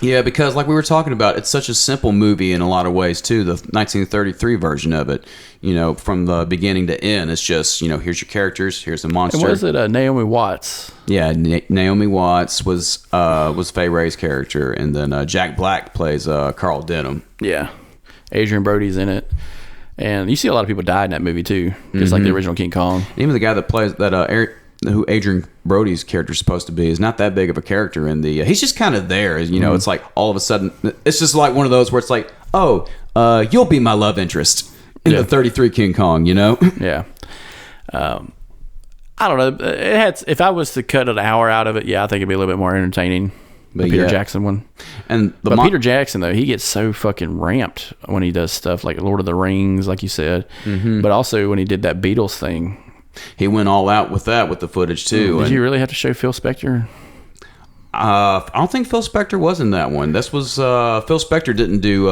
Yeah, because like we were talking about, it's such a simple movie in a lot of ways too. The 1933 version of it, you know, from the beginning to end, it's just, you know, here's your characters, here's the monster. And was it Naomi Watts? Yeah, Naomi Watts was Fay Wray's character, and then Jack Black plays Carl Denham. Yeah, Adrian Brody's in it, and you see a lot of people die in that movie too, just like the original King Kong. Even the guy that plays that who Adrian Brody's character is supposed to be is not that big of a character in the he's just kind of there, you know. It's like all of a sudden it's just like one of those where it's like, you'll be my love interest in the 33 King Kong, you know. Yeah. I don't know, if I was to cut an hour out of it, I think it'd be a little bit more entertaining. The Peter Jackson one. But Peter Jackson, though, he gets so fucking ramped when he does stuff like Lord of the Rings, like you said, but also when he did that Beatles thing. He went all out with that, with the footage too. Did you really have to show Phil Spector? I don't think Phil Spector was in that one. This was Phil Spector didn't do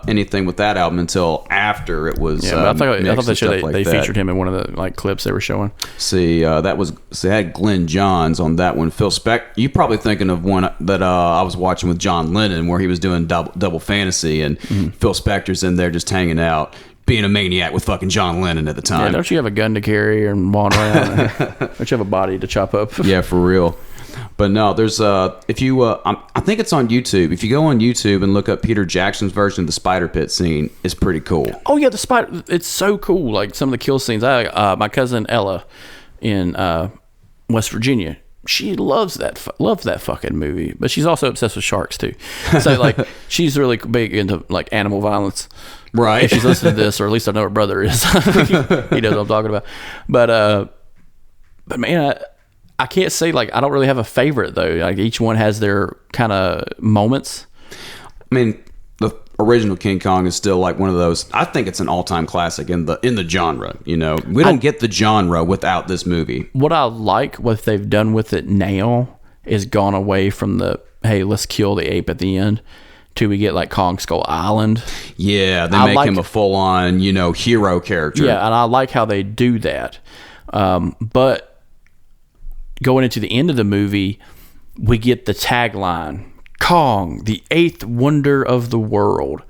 anything with that album until after it was. Yeah, but I thought they featured him in one of the like clips they were showing. See, they had Glenn Johns on that one. Phil Spector. You probably thinking of one that I was watching with John Lennon, where he was doing double fantasy, and Phil Spector's in there just hanging out, being a maniac with fucking John Lennon at the time. Yeah, don't you have a gun to carry and wander around? Don't you have a body to chop up? Yeah, for real. But no, there's if you I think it's on YouTube. If you go on YouTube and look up Peter Jackson's version of the spider pit scene, it's pretty cool. Oh yeah, the spider, it's so cool. Like some of the kill scenes. My cousin Ella in West Virginia, she loves that fucking movie, but she's also obsessed with sharks too. So like she's really big into like animal violence. Right. If she's listening to this, or at least I know her brother is. He knows what I'm talking about. But man, I can't say, like, I don't really have a favorite though. Like each one has their kind of moments. I mean, the original King Kong is still like one of those. I think it's an all-time classic in the genre. You know, we don't get the genre without this movie. What I like, what they've done with it now, is gone away from the hey, let's kill the ape at the end, till we get like Kong Skull Island. Yeah, they make him a full-on, you know, hero character. Yeah, and I like how they do that. But going into the end of the movie, we get the tagline, Kong, the eighth wonder of the world.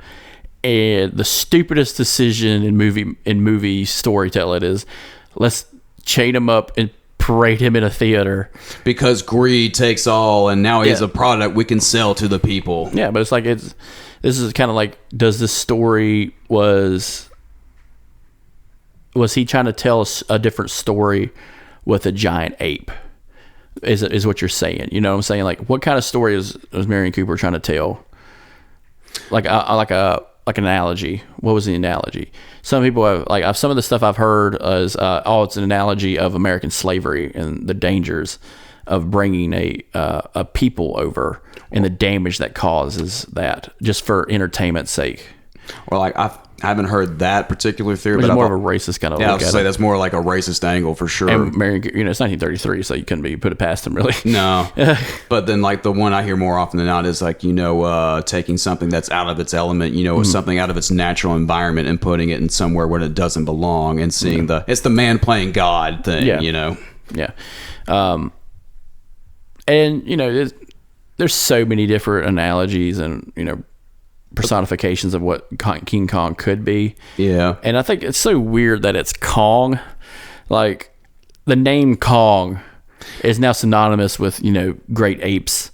And the stupidest decision in movie storytelling is, let's chain him up and parade him in a theater because greed takes all, and now he's a product we can sell to the people. Yeah, but it's like this is kind of like, does this story was he trying to tell a different story with a giant ape? Is what you're saying? You know what I'm saying? Like, what kind of story is Marion Cooper trying to tell? Like an analogy. What was the analogy? Some people have some of the stuff I've heard is it's an analogy of American slavery and the dangers of bringing a people over and the damage that causes that, just for entertainment's sake. Well, like I haven't heard that particular theory, but it's more of a racist kind of. Yeah, I was gonna say that's more like a racist angle for sure. And Marion, it's 1933, so you couldn't be put it past him, really. No, but then like the one I hear more often than not is like taking something that's out of its element, something out of its natural environment and putting it in somewhere where it doesn't belong, and seeing it's the man playing God thing, Yeah. And there's so many different analogies and personifications of what King Kong could be. Yeah. And I think it's so weird that it's Kong. Like, the name Kong is now synonymous with, great apes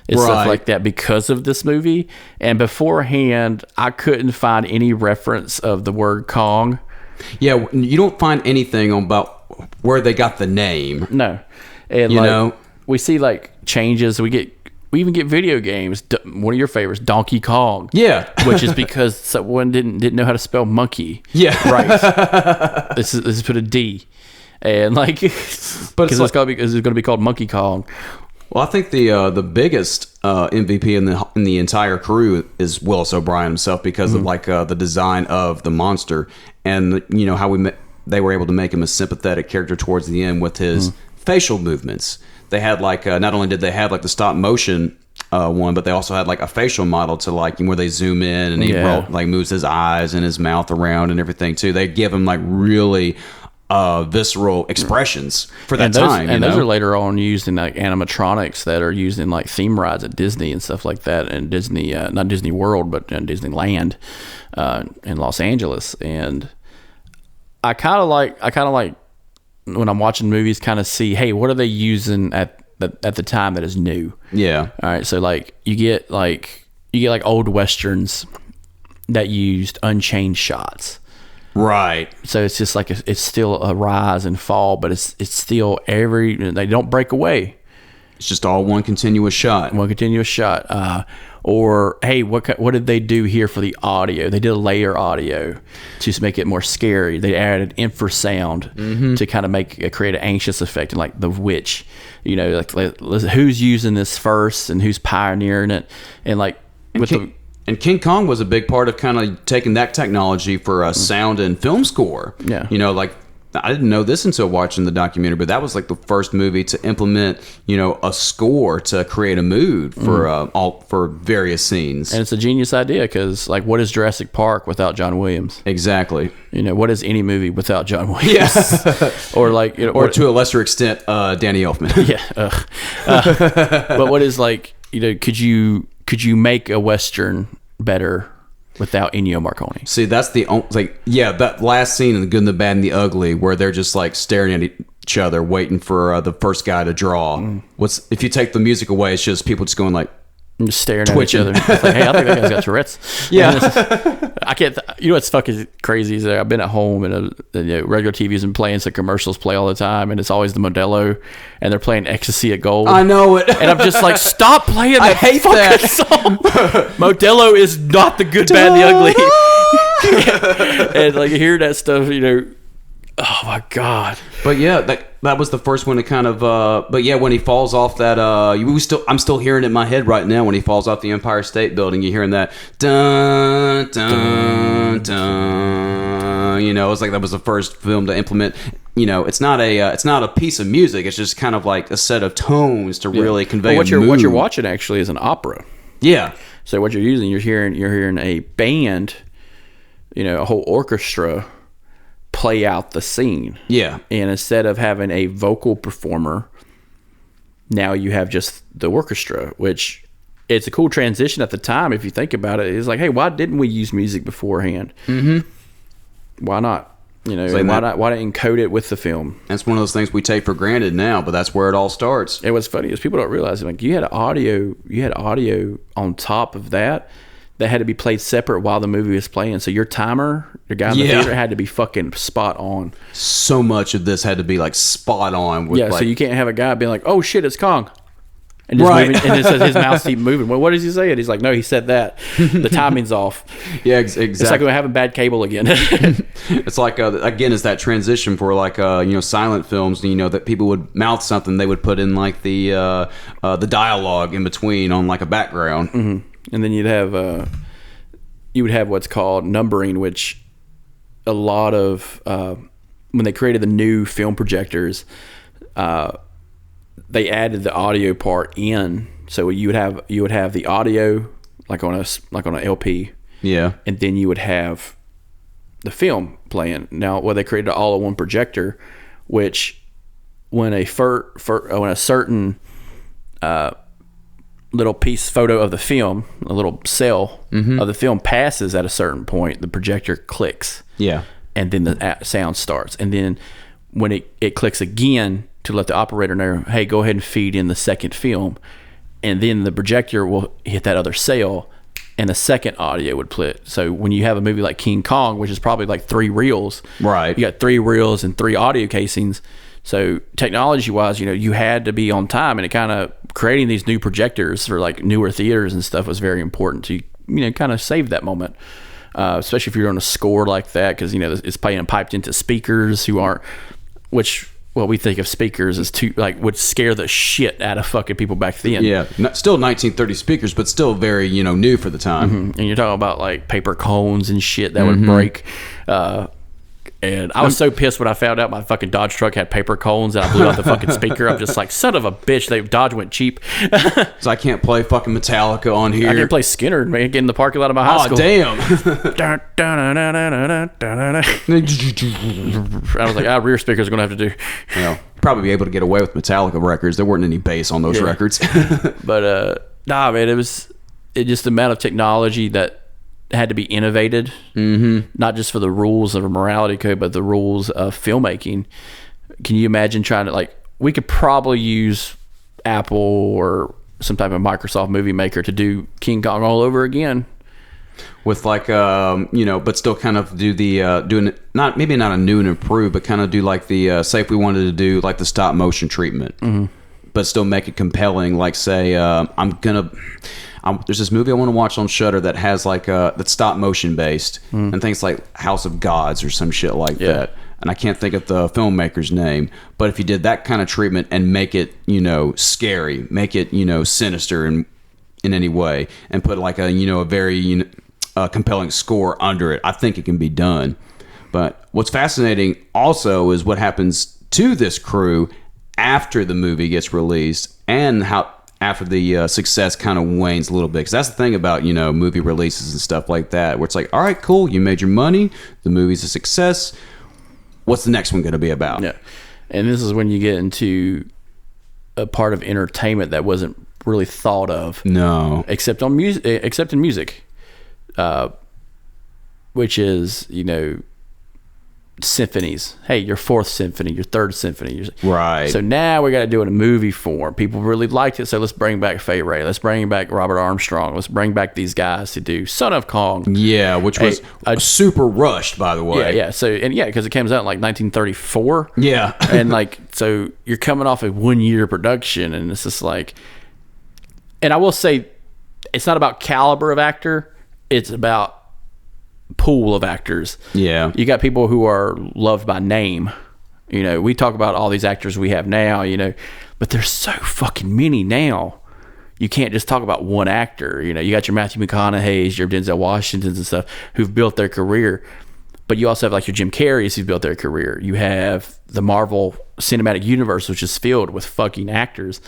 and stuff like that because of this movie. And beforehand, I couldn't find any reference of the word Kong. Yeah, you don't find anything about where they got the name. No. And we see changes. We even get video games. One of your favorites, Donkey Kong. Yeah, which is because someone didn't know how to spell monkey. Yeah, right. This is put a D, and but because it's going to be called Monkey Kong. Well, I think the biggest MVP in the entire crew is Willis O'Brien himself because of the design of the monster, and how they were able to make him a sympathetic character towards the end with his facial movements. They had not only did they have the stop motion one, but they also had a facial model to where they zoom in and he moves his eyes and his mouth around and everything too. They give him really visceral expressions for that time. And those are later on used in animatronics that are used in theme rides at Disney and stuff like that, and Disney, not Disney World, but Disneyland in Los Angeles. And I kind of like when I'm watching movies, kind of see, hey, what are they using at the time that is new? Yeah. All right. So you get old westerns that used unchanged shots. Right. So it's just it's still a rise and fall, but it's still they don't break away. It's just all one continuous shot. Or, hey, what did they do here for the audio? They did a layer audio to make it more scary. They added infrasound to kind of create an anxious effect, and The Witch. Who's using this first and who's pioneering it, and King Kong was a big part of kind of taking that technology for a sound and film score. Yeah. I didn't know this until watching the documentary, but that was the first movie to implement, a score to create a mood for various scenes. And it's a genius idea because, what is Jurassic Park without John Williams? Exactly. What is any movie without John Williams? Yeah. or or to a lesser extent, Danny Elfman. Yeah. But what is could you make a Western better without Ennio Morricone? See, that's the only, that last scene in The Good and the Bad and the Ugly where they're just staring at each other waiting for the first guy to draw. If you take the music away, it's just people just going just staring twitching. at each other. Hey, I think that guy's got Tourette's. Yeah. I can't. What's fucking crazy is that I've been at home and regular TV's been playing, so commercials play all the time, and it's always the Modelo, and they're playing Ecstasy at Gold. I know it. And I'm just stop playing that I hate that song. Modelo is not the good, bad, and the ugly. And hear that stuff, oh my God. But yeah, that was the first one to kind of when he falls off that I'm still hearing it in my head right now when he falls off the Empire State Building. You're hearing that dun dun dun. It's that was the first film to implement. It's not a piece of music. It's just kind of a set of tones to really convey what a mood. What you're watching actually is an opera. Yeah. So what you're hearing a band, a whole orchestra play out the scene. Yeah. And instead of having a vocal performer, now you have just the orchestra, which it's a cool transition at the time if you think about it. It's like, hey, why didn't we use music beforehand? Why not? You know, why not encode it with the film? That's one of those things we take for granted now, but that's where it all starts. And what's funny is people don't realize, like, you had audio on top of that had to be played separate while the movie was playing. So your timer, your guy in the theater, had to be fucking spot on. So much of this had to be like spot on. With so you can't have a guy being like, "Oh shit, it's Kong." And just moving, and it says his mouth keep moving. Well, what does he say? And he's like, no, he said that. The timing's off. Yeah, exactly. It's like we're having bad cable again. It's like, again, it's that transition for like, silent films, that people would mouth something, they would put in like the dialogue in between on like a background. And then you would have what's called numbering, which a lot of, when they created the new film projectors, they added the audio part in, so you would have the audio like on an LP, and then you would have the film playing. Now, they created an all-in-one projector, which when a certain little piece photo of the film, a little cell of the film passes at a certain point, the projector clicks, and then the sound starts, and then when it clicks again, to let the operator know, hey, go ahead and feed in the second film, and then the projector will hit that other cell, and the second audio would play. So when you have a movie like King Kong, which is probably like 3 reels, right? You got 3 reels and 3 audio casings. So technology-wise, you had to be on time, and it kind of creating these new projectors for like newer theaters and stuff was very important to kind of save that moment, especially if you're on a score like that, because it's playing piped into speakers Well, we think of speakers as would scare the shit out of fucking people back then. Yeah, still 1930 speakers, but still very, new for the time. And you're talking about like paper cones and shit that would break. And I was so pissed when I found out my fucking Dodge truck had paper cones and I blew out the fucking speaker. I'm just like, son of a bitch, Dodge went cheap. So I can't play fucking Metallica on here. I can play Skinner, man, get in the parking lot of my high school. Oh, damn. I was like, rear speakers are going to have to do. Probably be able to get away with Metallica records. There weren't any bass on those records. But, man, it just the amount of technology that had to be innovated, not just for the rules of a morality code, but the rules of filmmaking. Can you imagine trying to, we could probably use Apple or some type of Microsoft movie maker to do King Kong all over again with but still kind of do the doing maybe not a new and improved, but kind of do like the say if we wanted to do like the stop motion treatment, but still make it compelling. Like say there's this movie I want to watch on Shudder that has that's stop motion based and things like House of Gods or some shit like that. And I can't think of the filmmaker's name, but if you did that kind of treatment and make it, scary, make it, sinister in any way, and put like a very compelling score under it, I think it can be done. But what's fascinating also is what happens to this crew after the movie gets released, and how after the success kind of wanes a little bit. Because that's the thing about movie releases and stuff like that, where it's like, all right, cool, you made your money, the movie's a success, what's the next one going to be about? Yeah. And this is when you get into a part of entertainment that wasn't really thought of. No. Except in music. Which is, symphonies. Hey, your 4th symphony, your 3rd symphony. Right. So now we got to do it in a movie form. People really liked it, so let's bring back Fay Wray. Let's bring back Robert Armstrong. Let's bring back these guys to do Son of Kong. Yeah, which was super rushed, by the way. Yeah. So because it comes out in like 1934. Yeah. And so you're coming off a 1-year production, and it's just like, and I will say, it's not about caliber of actor. It's about pool of actors. Yeah. You got people who are loved by name. We talk about all these actors we have now, but there's so fucking many now. You can't just talk about one actor. You got your Matthew McConaughey's, your Denzel Washingtons and stuff who've built their career. But you also have like your Jim Carrey's who've built their career. You have the Marvel Cinematic Universe, which is filled with fucking actors.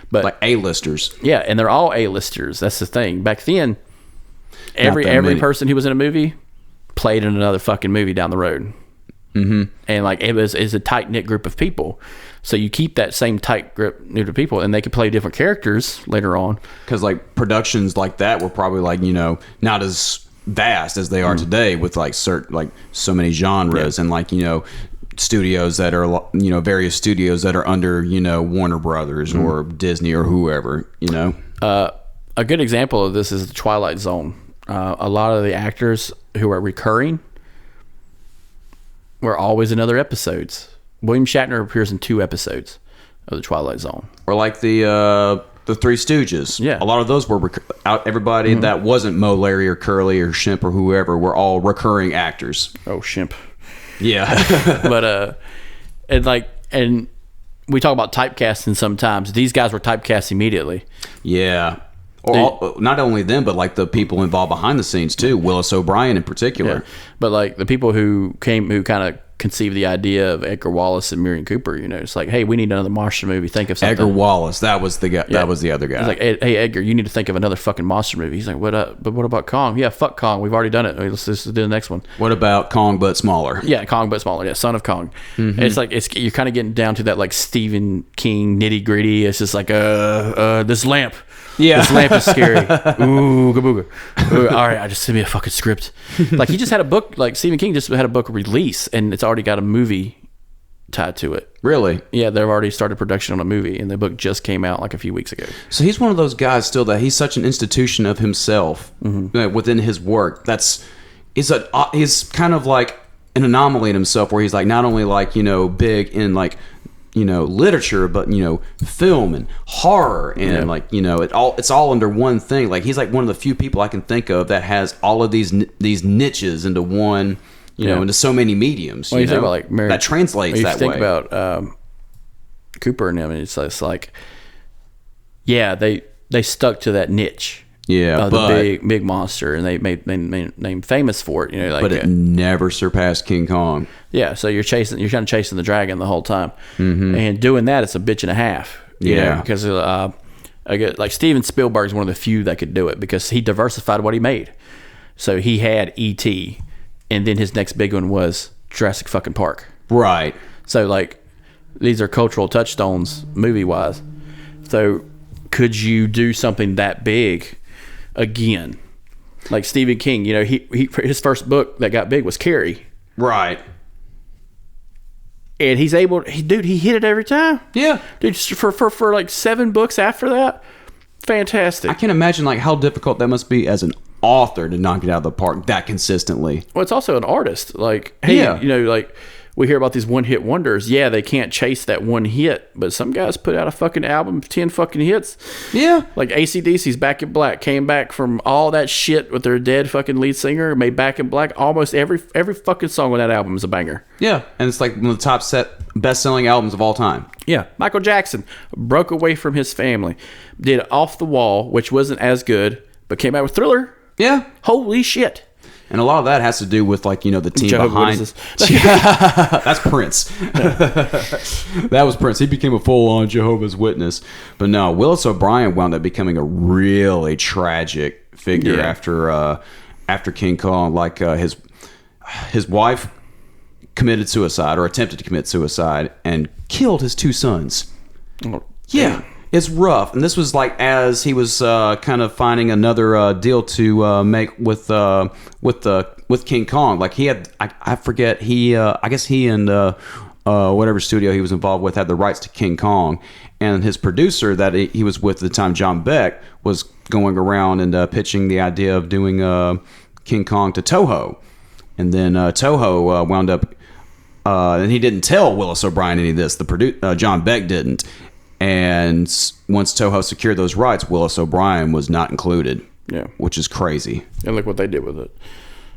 But like A-listers. Yeah, and they're all A-listers. That's the thing. Back then, every person who was in a movie played in another fucking movie down the road. and like it's a tight knit group of people. So you keep that same tight group of people, and they can play different characters later on. Because like productions like that were probably like not as vast as they are today, with like certain like so many genres and like studios that are various studios that are under Warner Brothers or Disney or whoever. A good example of this is the Twilight Zone. A lot of the actors who are recurring were always in other episodes. William Shatner appears in 2 episodes of the Twilight Zone. Or like the Three Stooges. Yeah. A lot of those were everybody that wasn't Mo, Larry, or Curly or Shemp or whoever were all recurring actors. Oh, Shemp. Yeah. But and we talk about typecasting sometimes. These guys were typecast immedially. Yeah. Or not only them, but like the people involved behind the scenes too. Willis O'Brien in particular. Yeah. But like the people who kind of conceived the idea of Edgar Wallace and Miriam Cooper, it's like, hey, we need another monster movie. Think of something. Edgar Wallace, that was the guy. Yeah. That was the other guy. He's like, hey, Edgar, you need to think of another fucking monster movie. He's like, what up? But what about Kong? Yeah, fuck Kong. We've already done it. Let's do the next one. What about Kong but smaller? Yeah, Kong but smaller. Yeah, Son of Kong. It's like you're kind of getting down to that like Stephen King nitty gritty. It's just like this lamp. Yeah, this lamp is scary. Ooh, kabooga. All right, just send me a fucking script. Like he just had a book. Like Stephen King just had a book release, and it's already got a movie tied to it. Really? Yeah, they've already started production on a movie, and the book just came out like a few weeks ago. So he's one of those guys still that he's such an institution of himself within his work. He's kind of like an anomaly in himself, where he's like not only like big in like literature, but film and horror and it's all under one thing. Like he's like one of the few people I can think of that has all of these niches into one, into so many mediums. Well, you think about like that translates that way. You think about Cooper and him, and it's like, yeah, they stuck to that niche. Yeah, the big monster, and they made name famous for it. But it never surpassed King Kong. Yeah, so you're kind of chasing the dragon the whole time, and doing that, it's a bitch and a half. Because like Steven Spielberg is one of the few that could do it because he diversified what he made. So he had E.T., and then his next big one was Jurassic fucking Park. Right. So like these are cultural touchstones movie wise. So could you do something that big again? Like Stephen King, his first book that got big was Carrie. Right. And he hit it every time. Yeah. Dude, for like 7 books after that, fantastic. I can't imagine like how difficult that must be as an author to knock it out of the park that consistently. Well, it's also an artist. Like, hey, like we hear about these one-hit wonders. Yeah, they can't chase that one hit, but some guys put out a fucking album of 10 fucking hits. Yeah. Like AC/DC's Back in Black came back from all that shit with their dead fucking lead singer, made Back in Black. Almost every fucking song on that album is a banger. Yeah, and it's like one of the top best-selling albums of all time. Yeah. Michael Jackson broke away from his family, did Off the Wall, which wasn't as good, but came out with Thriller. Yeah. Holy shit. And a lot of that has to do with like the team behind. That's Prince. That was Prince. He became a full-on Jehovah's Witness. But no, Willis O'Brien wound up becoming a really tragic figure after King Kong. Like his wife committed suicide or attempted to commit suicide and killed his 2 sons. Oh, yeah. damn. It's rough, and this was like as he was kind of finding another deal to make with King Kong. Like he had, I forget, I guess he and whatever studio he was involved with had the rights to King Kong, and his producer that he was with at the time, John Beck, was going around and pitching the idea of doing King Kong to Toho, and then Toho wound up, and he didn't tell Willis O'Brien any of this. John Beck didn't. And once Toho secured those rights, Willis O'Brien was not included. Yeah, which is crazy. And look what they did with it.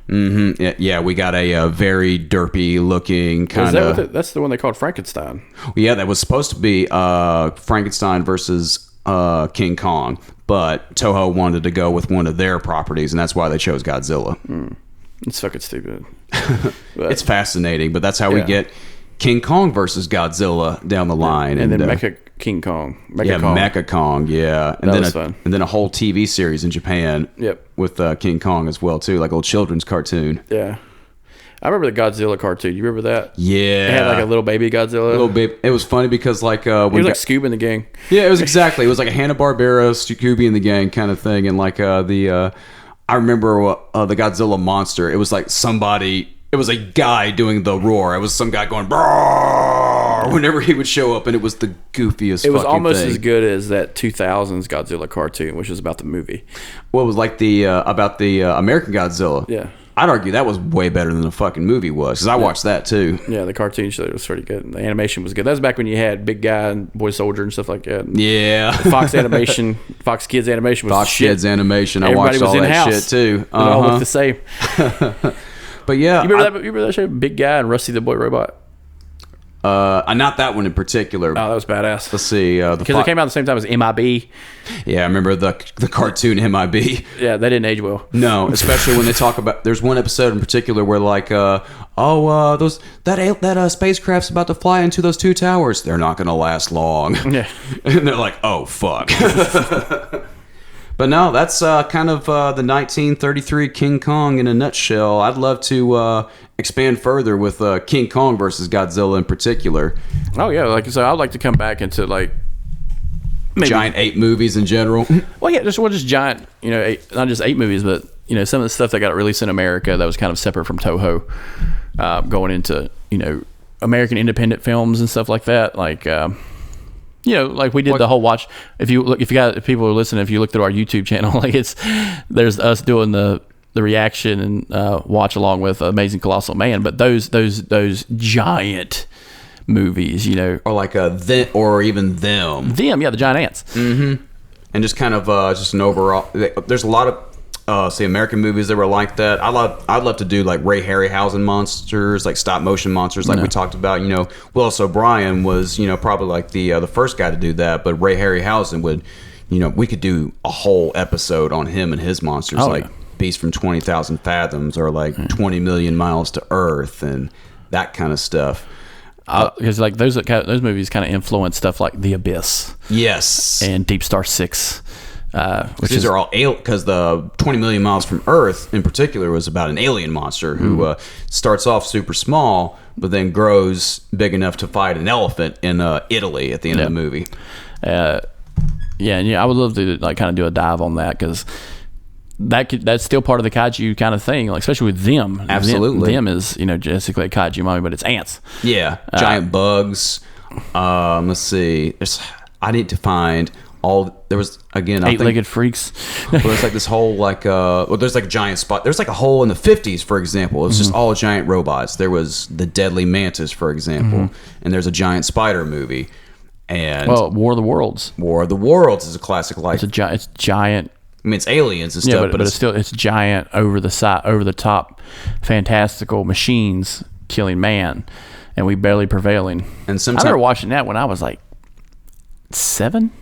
Mm-hmm. Yeah, we got a very derpy looking kind of. That's the one they called Frankenstein. Yeah, that was supposed to be Frankenstein versus King Kong, but Toho wanted to go with one of their properties, and that's why they chose Godzilla. It's fucking stupid. It's fascinating, but that's how we get King Kong versus Godzilla down the line, and then Mecha King Kong. Mecha Kong, yeah, and that was fun. And then a whole TV series in Japan, with King Kong as well too, like a little children's cartoon. Yeah, I remember the Godzilla cartoon. You remember that? Yeah. It had like a little baby Godzilla. Little baby. It was funny because like when he was like Scooby and the Gang. Yeah, it was exactly. It was like a Hanna-Barbera, Scooby and the Gang kind of thing, and like I remember the Godzilla monster. It was like somebody. It was a guy doing the roar. It was some guy going "Brrr" whenever he would show up, and it was the goofiest. It was fucking almost thing. as good as that 2000s Godzilla cartoon, which was about the movie. Well, it was like the about the American Godzilla. Yeah. I'd argue that was way better than the fucking movie was, because I watched that too. Yeah, the cartoon show was pretty good. The animation was good. That was back when you had Big Guy and Boy Soldier and stuff like that. Yeah. Fox Animation, Fox Kids Animation was Fox shit. Kids Animation. I Everybody watched was all that in-house. shit too. They all looked the same. But yeah, You remember that show, Big Guy and Rusty the Boy Robot? not that one in particular. Oh, that was badass. Let's see. Because it came out at the same time as MIB. Yeah, I remember the cartoon MIB. Yeah, they didn't age well. No, especially when they talk about. There's one episode in particular where like, that spacecraft's about to fly into those two towers. They're not going to last long. Yeah. And they're like, oh fuck. But no, that's kind of the 1933 King Kong in a nutshell. I'd love to expand further with King Kong versus Godzilla in particular. Oh yeah, like so, I'd like to come back into like maybe, Giant ape movies in general. Well, yeah, just giant. Not just ape movies, but some of the stuff that got released in America that was kind of separate from Toho, going into American independent films and stuff like that, like. Like we did the whole watch. If people are listening, if you look through our YouTube channel, like there's us doing the reaction and watch along with Amazing Colossal Man. But those giant movies, or like or even them, the giant ants. Mm-hmm. And just kind of just an overall. There's a lot of American movies that were like that. I'd love to do like Ray Harryhausen monsters, like stop motion monsters, like we talked about. Willis O'Brien was probably like the first guy to do that, but Ray Harryhausen would, we could do a whole episode on him and his monsters, Beast from 20,000 Fathoms or like 20 Million Miles to Earth and that kind of stuff. Because like those movies kind of influence stuff like The Abyss, yes, and Deep Star 6. These are all because the 20 Million Miles from Earth in particular was about an alien monster who starts off super small but then grows big enough to fight an elephant in Italy at the end of the movie. I would love to like kind of do a dive on that because that's still part of the kaiju kind of thing, like especially with them. Absolutely, them is basically a kaiju mommy, but it's ants. Yeah, giant bugs. Let's see. I need to find. There was again eight-legged freaks. Well, there's like this whole there's like a giant spot. There's like a hole in the 50s, for example. It's just all giant robots. There was the Deadly Mantis, for example, and there's a giant spider movie. And War of the Worlds. War of the Worlds is a classic. Like it's giant. I mean, it's aliens and stuff, but it's giant, over the top, fantastical machines killing man, and we barely prevailing. And sometimes I remember watching that when I was like 7.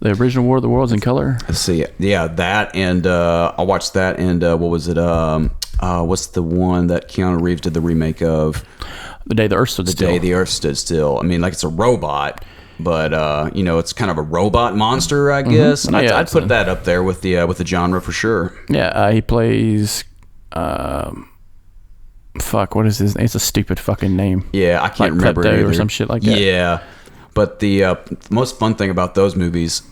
The original War of the Worlds in color. Let's see. Yeah, that and I watched that and what was it? What's the one that Keanu Reeves did the remake of? The Day the Earth Stood Still. The Day the Earth Stood Still. I mean, like it's a robot, but it's kind of a robot monster, I guess. And I'd put that up there with the genre for sure. Yeah, he plays. What is his name? It's a stupid fucking name. Yeah, I can't remember Klepto or some shit like that. Yeah, but the most fun thing about those movies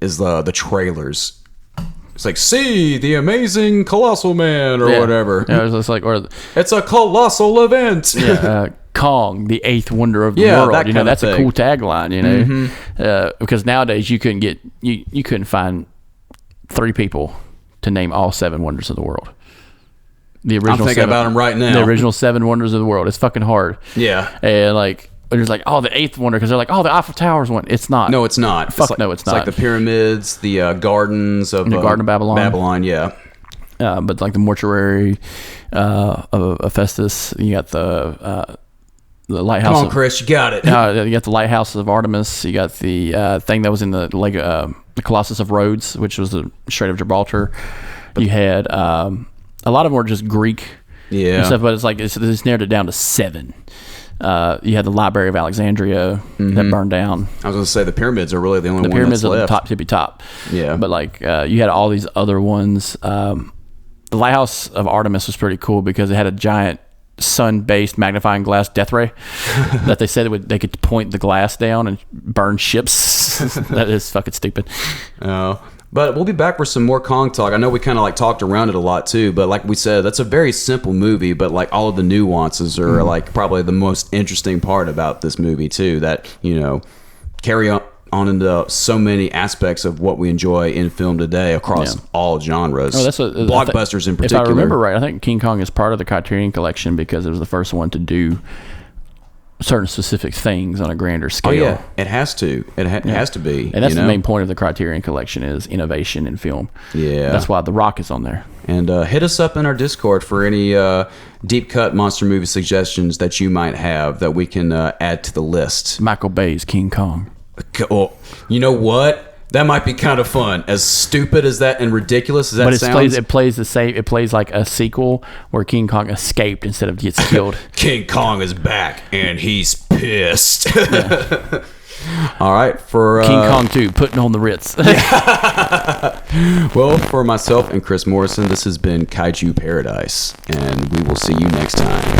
is the trailers. It's like, see the amazing colossal man or whatever. Yeah, it's like, it's a colossal event. Yeah, Kong, the eighth wonder of the world. That's a cool tagline. Because nowadays you couldn't find 3 people to name all 7 wonders of the world. The original. I'm thinking about them right now. The original 7 wonders of the world. It's fucking hard. Yeah, and like. There's like, the 8th wonder, because they're like, the Eiffel Tower's one. It's not. No, it's not. It's not. It's like the pyramids, the gardens of... the Garden of Babylon. Babylon, yeah. But like the mortuary of Hephaestus, you got the lighthouse. Come on, Chris, you got it. You got the lighthouse of Artemis. You got the thing that was in the Colossus of Rhodes, which was the Strait of Gibraltar. You had a lot of them were just Greek and stuff, but it's like it's narrowed it down to 7. You had the Library of Alexandria that burned down. I was going to say the pyramids are really the only one that's left. The pyramids are the top tippy top. Yeah. But like you had all these other ones. the Lighthouse of Artemis was pretty cool because it had a giant sun-based magnifying glass death ray that they said they could point the glass down and burn ships. That is fucking stupid. But we'll be back for some more Kong talk. I know we kind of like talked around it a lot too, but like we said, that's a very simple movie, but like all of the nuances are like probably the most interesting part about this movie too, that, you know, carry on into so many aspects of what we enjoy in film today across all genres. Oh, that's blockbusters in particular. If I remember right, I think King Kong is part of the Criterion Collection because it was the first one to do certain specific things on a grander scale. Oh yeah, it has to. It has to be. And that's the main point of the Criterion Collection is innovation in film. Yeah. That's why The Rock is on there. And hit us up in our Discord for any deep cut monster movie suggestions that you might have that we can add to the list. Michael Bay's King Kong. Oh, you know what? That might be kind of fun. As stupid as that and ridiculous as that sounds. It plays the same. It plays like a sequel where King Kong escaped instead of gets killed. King Kong is back and he's pissed. All right, for King Kong 2, putting on the Ritz. Well, for myself and Chris Morrison, this has been Kaiju Paradise, and we will see you next time.